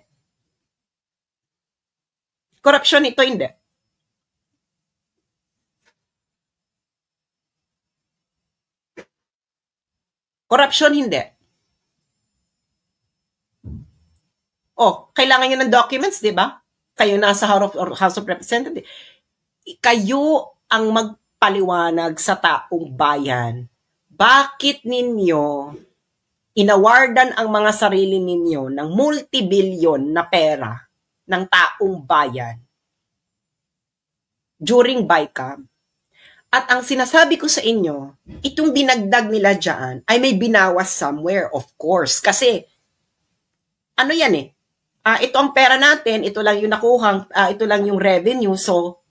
Corruption ito, hindi. Corruption, hindi. Oh, kailangan nyo ng documents, di ba? Kayo nasa House of Representatives. Kayo ang magpaliwanag sa taong bayan. Bakit ninyo inawardan ang mga sarili ninyo ng multi-billion na pera ng taong bayan during BICAM? At ang sinasabi ko sa inyo, itong dinagdag nila dyan ay may binawas somewhere, of course. Kasi, ano yan eh? Ito ang pera natin, ito lang yung nakuhang, ito lang yung revenue, so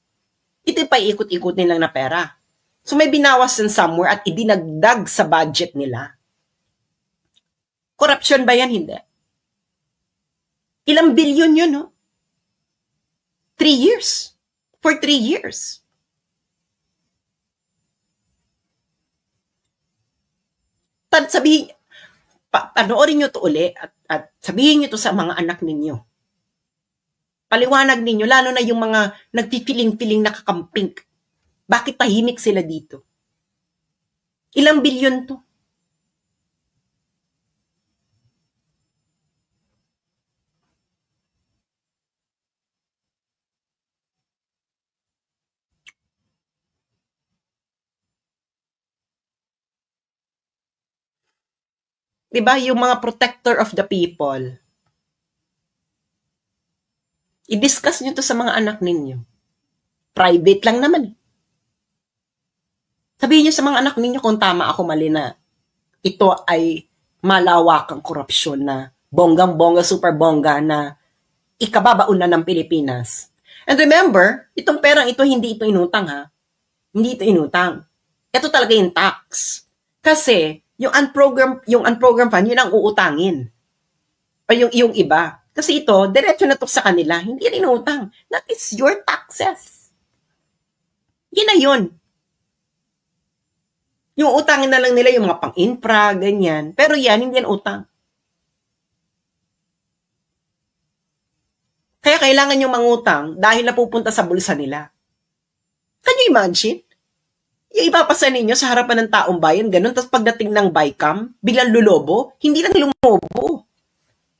ito pa ikot-ikutin lang na pera. So may binawas din somewhere at idinagdag sa budget nila. Corruption ba yan? Hindi. Ilang bilyon yun, no? 3 years. For 3 years. Sabihin, panoorin nyo to uli at sabihin nyo to sa mga anak ninyo. Paliwanag ninyo, lalo na yung mga nagpipiling-piling nakakamping. Bakit tahimik sila dito? Ilang bilyon to? Diba, yung mga protector of the people. I-discuss nyo to sa mga anak ninyo. Private lang naman. Sabihin nyo sa mga anak ninyo kung tama ako mali na ito ay malawakang korupsyon na bonggang-bongga, super bongga na ikababaon na ng Pilipinas. And remember, itong perang ito, hindi ito inutang ha. Hindi ito inutang. Ito talaga yung tax. Kasi, yung unprogrammed fund, yun ang uutangin. O yung iba. Kasi ito, diretso na to sa kanila. Hindi rin utang. That is your taxes. Yun na yun. Yung utangin na lang nila yung mga pang-infra, ganyan. Pero yan, hindi yan utang. Kaya kailangan yung mangutang dahil napupunta sa bulsa nila. Can you imagine? Yung ipapasa ninyo sa harapan ng taong bayan, ganun, tapos pagdating ng BICAM, bilang lulobo, hindi lang lumobo.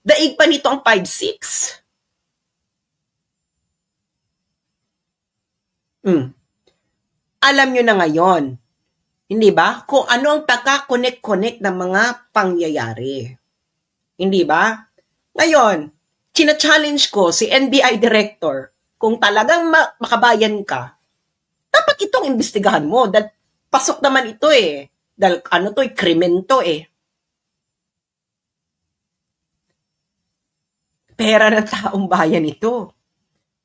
Daig pa nito ang 5-6. Alam nyo na ngayon, hindi ba? Kung ano ang pagka-connect-connect ng mga pangyayari. Hindi ba? Ngayon, china-challenge ko si NBI Director, kung talagang makabayan ka, dapat itong imbestigahan mo. Dahil pasok naman ito eh. Dahil ano to, krimen to eh. Pera ng taong bayan ito.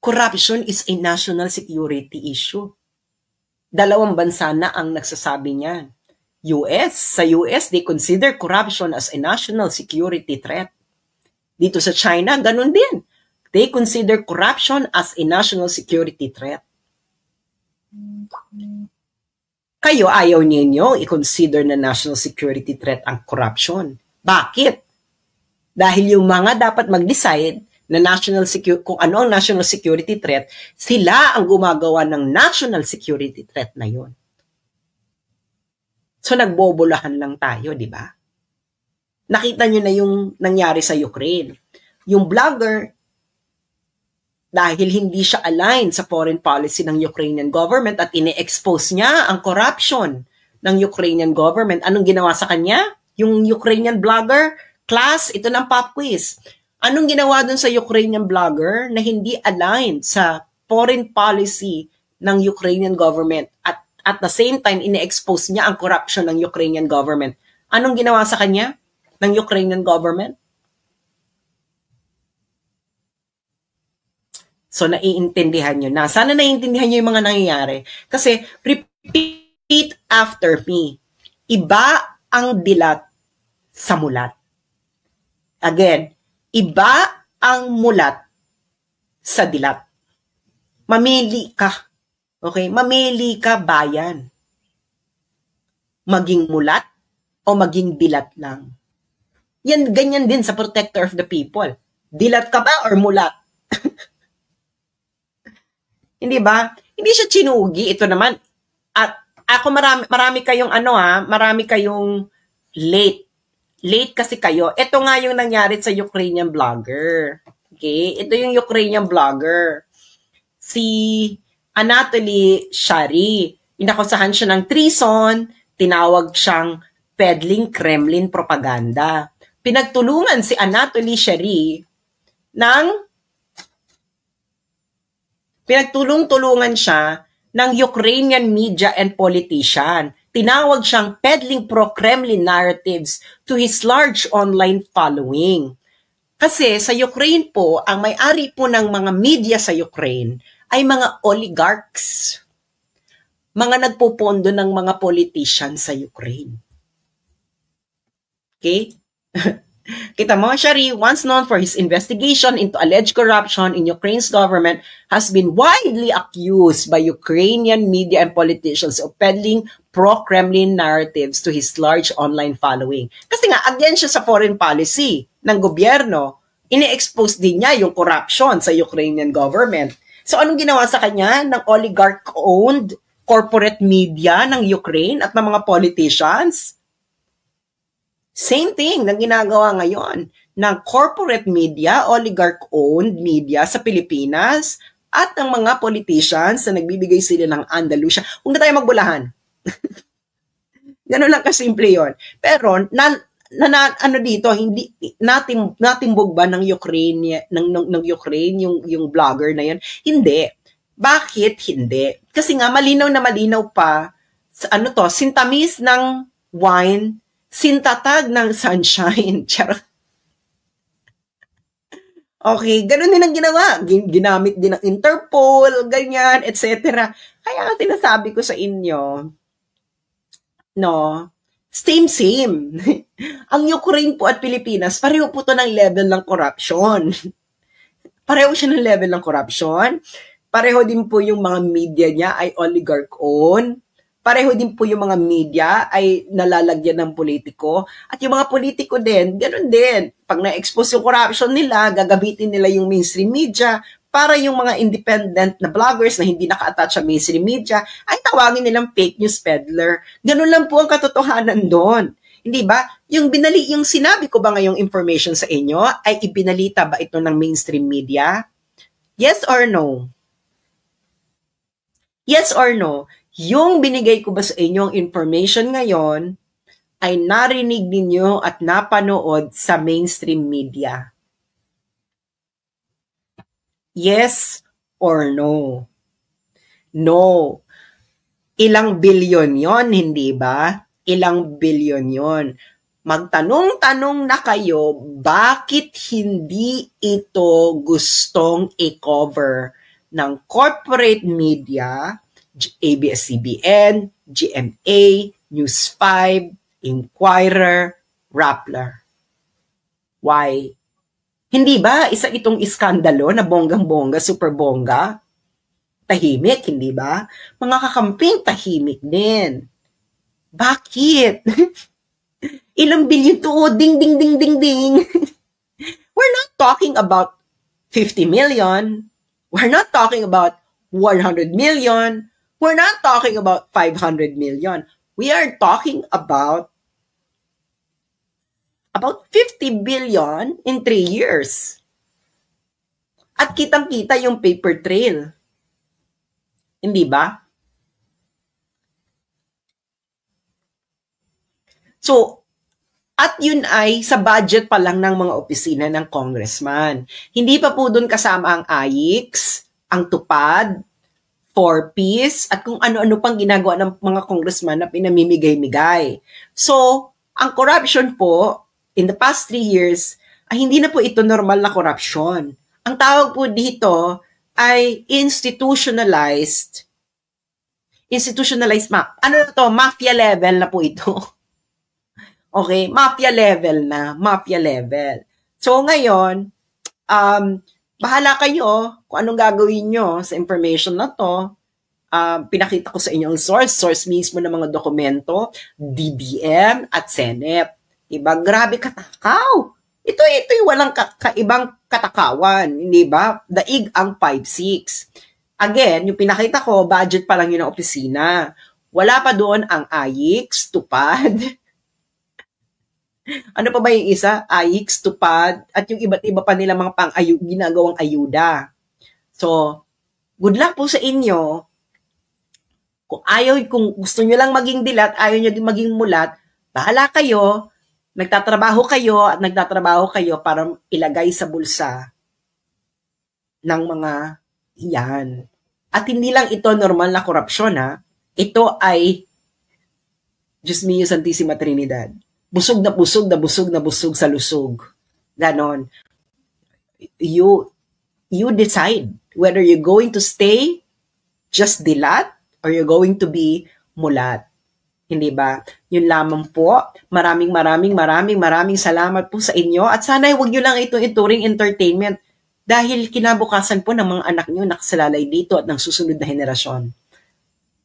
Corruption is a national security issue. Dalawang bansa na ang nagsasabi niyan. Sa US, they consider corruption as a national security threat. Dito sa China, ganun din. They consider corruption as a national security threat. Kayo, ayaw ninyo i-consider na national security threat ang corruption. Bakit? Dahil yung mga dapat mag-decide na kung ano ang national security threat, sila ang gumagawa ng national security threat na yun. So nagbobolahan lang tayo, di ba? Nakita nyo na yung nangyari sa Ukraine. Yung blogger, dahil hindi siya aligned sa foreign policy ng Ukrainian government at ine-expose niya ang corruption ng Ukrainian government. Anong ginawa sa kanya? Yung Ukrainian blogger, class, ito ng pop quiz. Anong ginawa dun sa Ukrainian blogger na hindi aligned sa foreign policy ng Ukrainian government at the same time ine-expose niya ang corruption ng Ukrainian government? Anong ginawa sa kanya ng Ukrainian government? So, naiintindihan nyo na. Sana naiintindihan nyo yung mga nangyayari. Kasi, repeat after me. Iba ang dilat sa mulat. Again, iba ang mulat sa dilat. Mamili ka. Okay? Mamili ka, bayan. Maging mulat o maging dilat lang. Yan, ganyan din sa protector of the people. Dilat ka ba or mulat? Hindi ba? Hindi siya chinugi. Ito naman, at ako marami kayong marami kayong late. Late kasi kayo. Ito nga yung nangyari sa Ukrainian blogger. Okay? Ito yung Ukrainian blogger. Si Anatoly Shary. Inakusahan siya ng treason. Tinawag siyang peddling Kremlin propaganda. Pinagtulungan si Anatoly Shary pinagtulong-tulungan siya ng Ukrainian media and politician. Tinawag siyang peddling pro-Kremlin narratives to his large online following. Kasi sa Ukraine po, ang may-ari po ng mga media sa Ukraine ay mga oligarchs. Mga nagpopondo ng mga politician sa Ukraine. Okay? Kita mo, Shary, once known for his investigation into alleged corruption in Ukraine's government, has been widely accused by Ukrainian media and politicians of peddling pro-Kremlin narratives to his large online following. Kasi nga, against siya sa foreign policy ng gobyerno, ini-expose din niya yung corruption sa Ukrainian government. So, anong ginawa sa kanya ng oligarch-owned corporate media ng Ukraine at ng mga politicians? Same thing na ginagawa ngayon ng corporate media, oligarch-owned media sa Pilipinas at ng mga politicians na nagbibigay sila ng Andalusia. Huwag na tayo magbulahan. Ganun lang kasimple yon. Pero, ano dito, hindi natimbog ba ng Ukraine, ng Ukraine yung blogger na yan? Hindi. Bakit hindi? Kasi nga, malinaw na malinaw pa, sintamis ng wine, sintatag ng sunshine. Charot. Okay, ganun din ang ginawa. Ginamit din ng Interpol, ganyan, etc. Kaya sinasabi ko sa inyo, same. Ang Ukraine po at Pilipinas, pareho po to ng level ng corruption. Pareho siya ng level ng corruption. Pareho din po yung mga media niya ay oligarch-owned. Pareho din po yung mga media ay nalalagyan ng politiko. At yung mga politiko din, ganun din. Pag na-expose yung corruption nila, gagamitin nila yung mainstream media para yung mga independent na bloggers na hindi naka-attach sa mainstream media ay tawagin nilang fake news peddler. Ganun lang po ang katotohanan doon. Hindi ba? Yung sinabi ko ba ngayong information sa inyo ay ibinalita ba ito ng mainstream media? Yes or no? Yes or no? Yung binigay ko ba sa inyong information ngayon ay narinig ninyo at napanood sa mainstream media? Yes or no? No. Ilang bilyon yon, hindi ba? Ilang bilyon yon. Magtanong-tanong na kayo, bakit hindi ito gustong i-cover ng corporate media, ABS-CBN, GMA, News 5, Inquirer, Rappler? Why? Hindi ba isa itong iskandalo na bonggang-bongga, super bongga? Tahimik, hindi ba? Mga kakamping tahimik din. Bakit? Ilang bilyon to? Ding, ding, ding, ding, ding. We're not talking about 50 million. We're not talking about 100 million. We're not talking about 500 million. We are talking about 50 billion in 3 years. At kitang-kita yung paper trail. Hindi ba? So, at yun ay sa budget pa lang ng mga opisina ng congressman. Hindi pa po doon kasama ang AIX, ang tupad, 4Ps, at kung ano-ano pang ginagawa ng mga congressman na pinamimigay-migay. So, ang corruption po, in the past 3 years, ay hindi na po ito normal na corruption. Ang tawag po dito ay institutionalized ano na to? Mafia level na po ito. Okay, mafia level na, mafia level. So ngayon, bahala kayo kung anong gagawin nyo sa information na to. Pinakita ko sa inyo ang source mismo ng mga dokumento, DBM at Senate. Diba? Grabe katakaw. Ito yung walang kaibang katakawan, hindi ba? Daig ang 5-6. Again, yung pinakita ko, budget pa lang yun ng opisina. Wala pa doon ang AIX, tupad. Ano pa ba yung isa? AIX, tupad, at yung iba't iba pa nila mga ginagawang ayuda. So, good luck po sa inyo. Kung gusto nyo lang maging dilat, ayaw nyo din maging mulat, bahala kayo, nagtatrabaho kayo para ilagay sa bulsa ng mga iyan. At hindi lang ito normal na korupsyon, ha? Ito ay Diyos mio Santissima Trinidad. Busog na busog na busog na busog sa lusog. Ganon. You decide whether you're going to stay just dilat or you're going to be mulat. Hindi ba? Yun lamang po. Maraming salamat po sa inyo. At sana huwag nyo lang itong ituring entertainment dahil kinabukasan po ng mga anak nyo nakasalalay dito at ng susunod na henerasyon.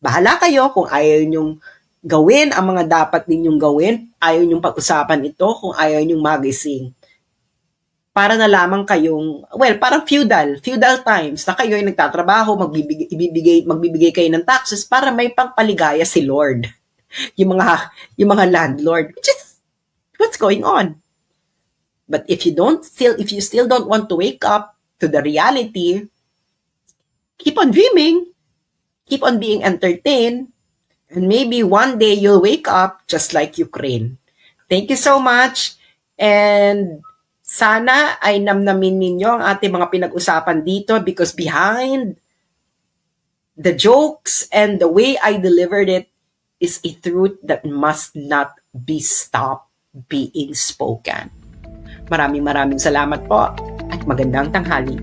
Bahala kayo kung ayaw nyong gawin ang mga dapat ninyong gawin, ayaw nyong pag-usapan ito, kung ayaw nyong magising. Para na lamang kayong, parang feudal times na kayo ay nagtatrabaho, magbibigay kayo ng taxes para may pangpaligaya si Lord. yung mga landlord, which is what's going on. But if you still don't want to wake up to the reality, keep on dreaming, keep on being entertained, and maybe one day you'll wake up just like Ukraine. Thank you so much. And sana ay namnamin ninyo ang ating mga pinag-usapan dito because behind the jokes and the way I delivered it is a truth that must not be stopped being spoken. Maraming salamat po at magandang tanghali.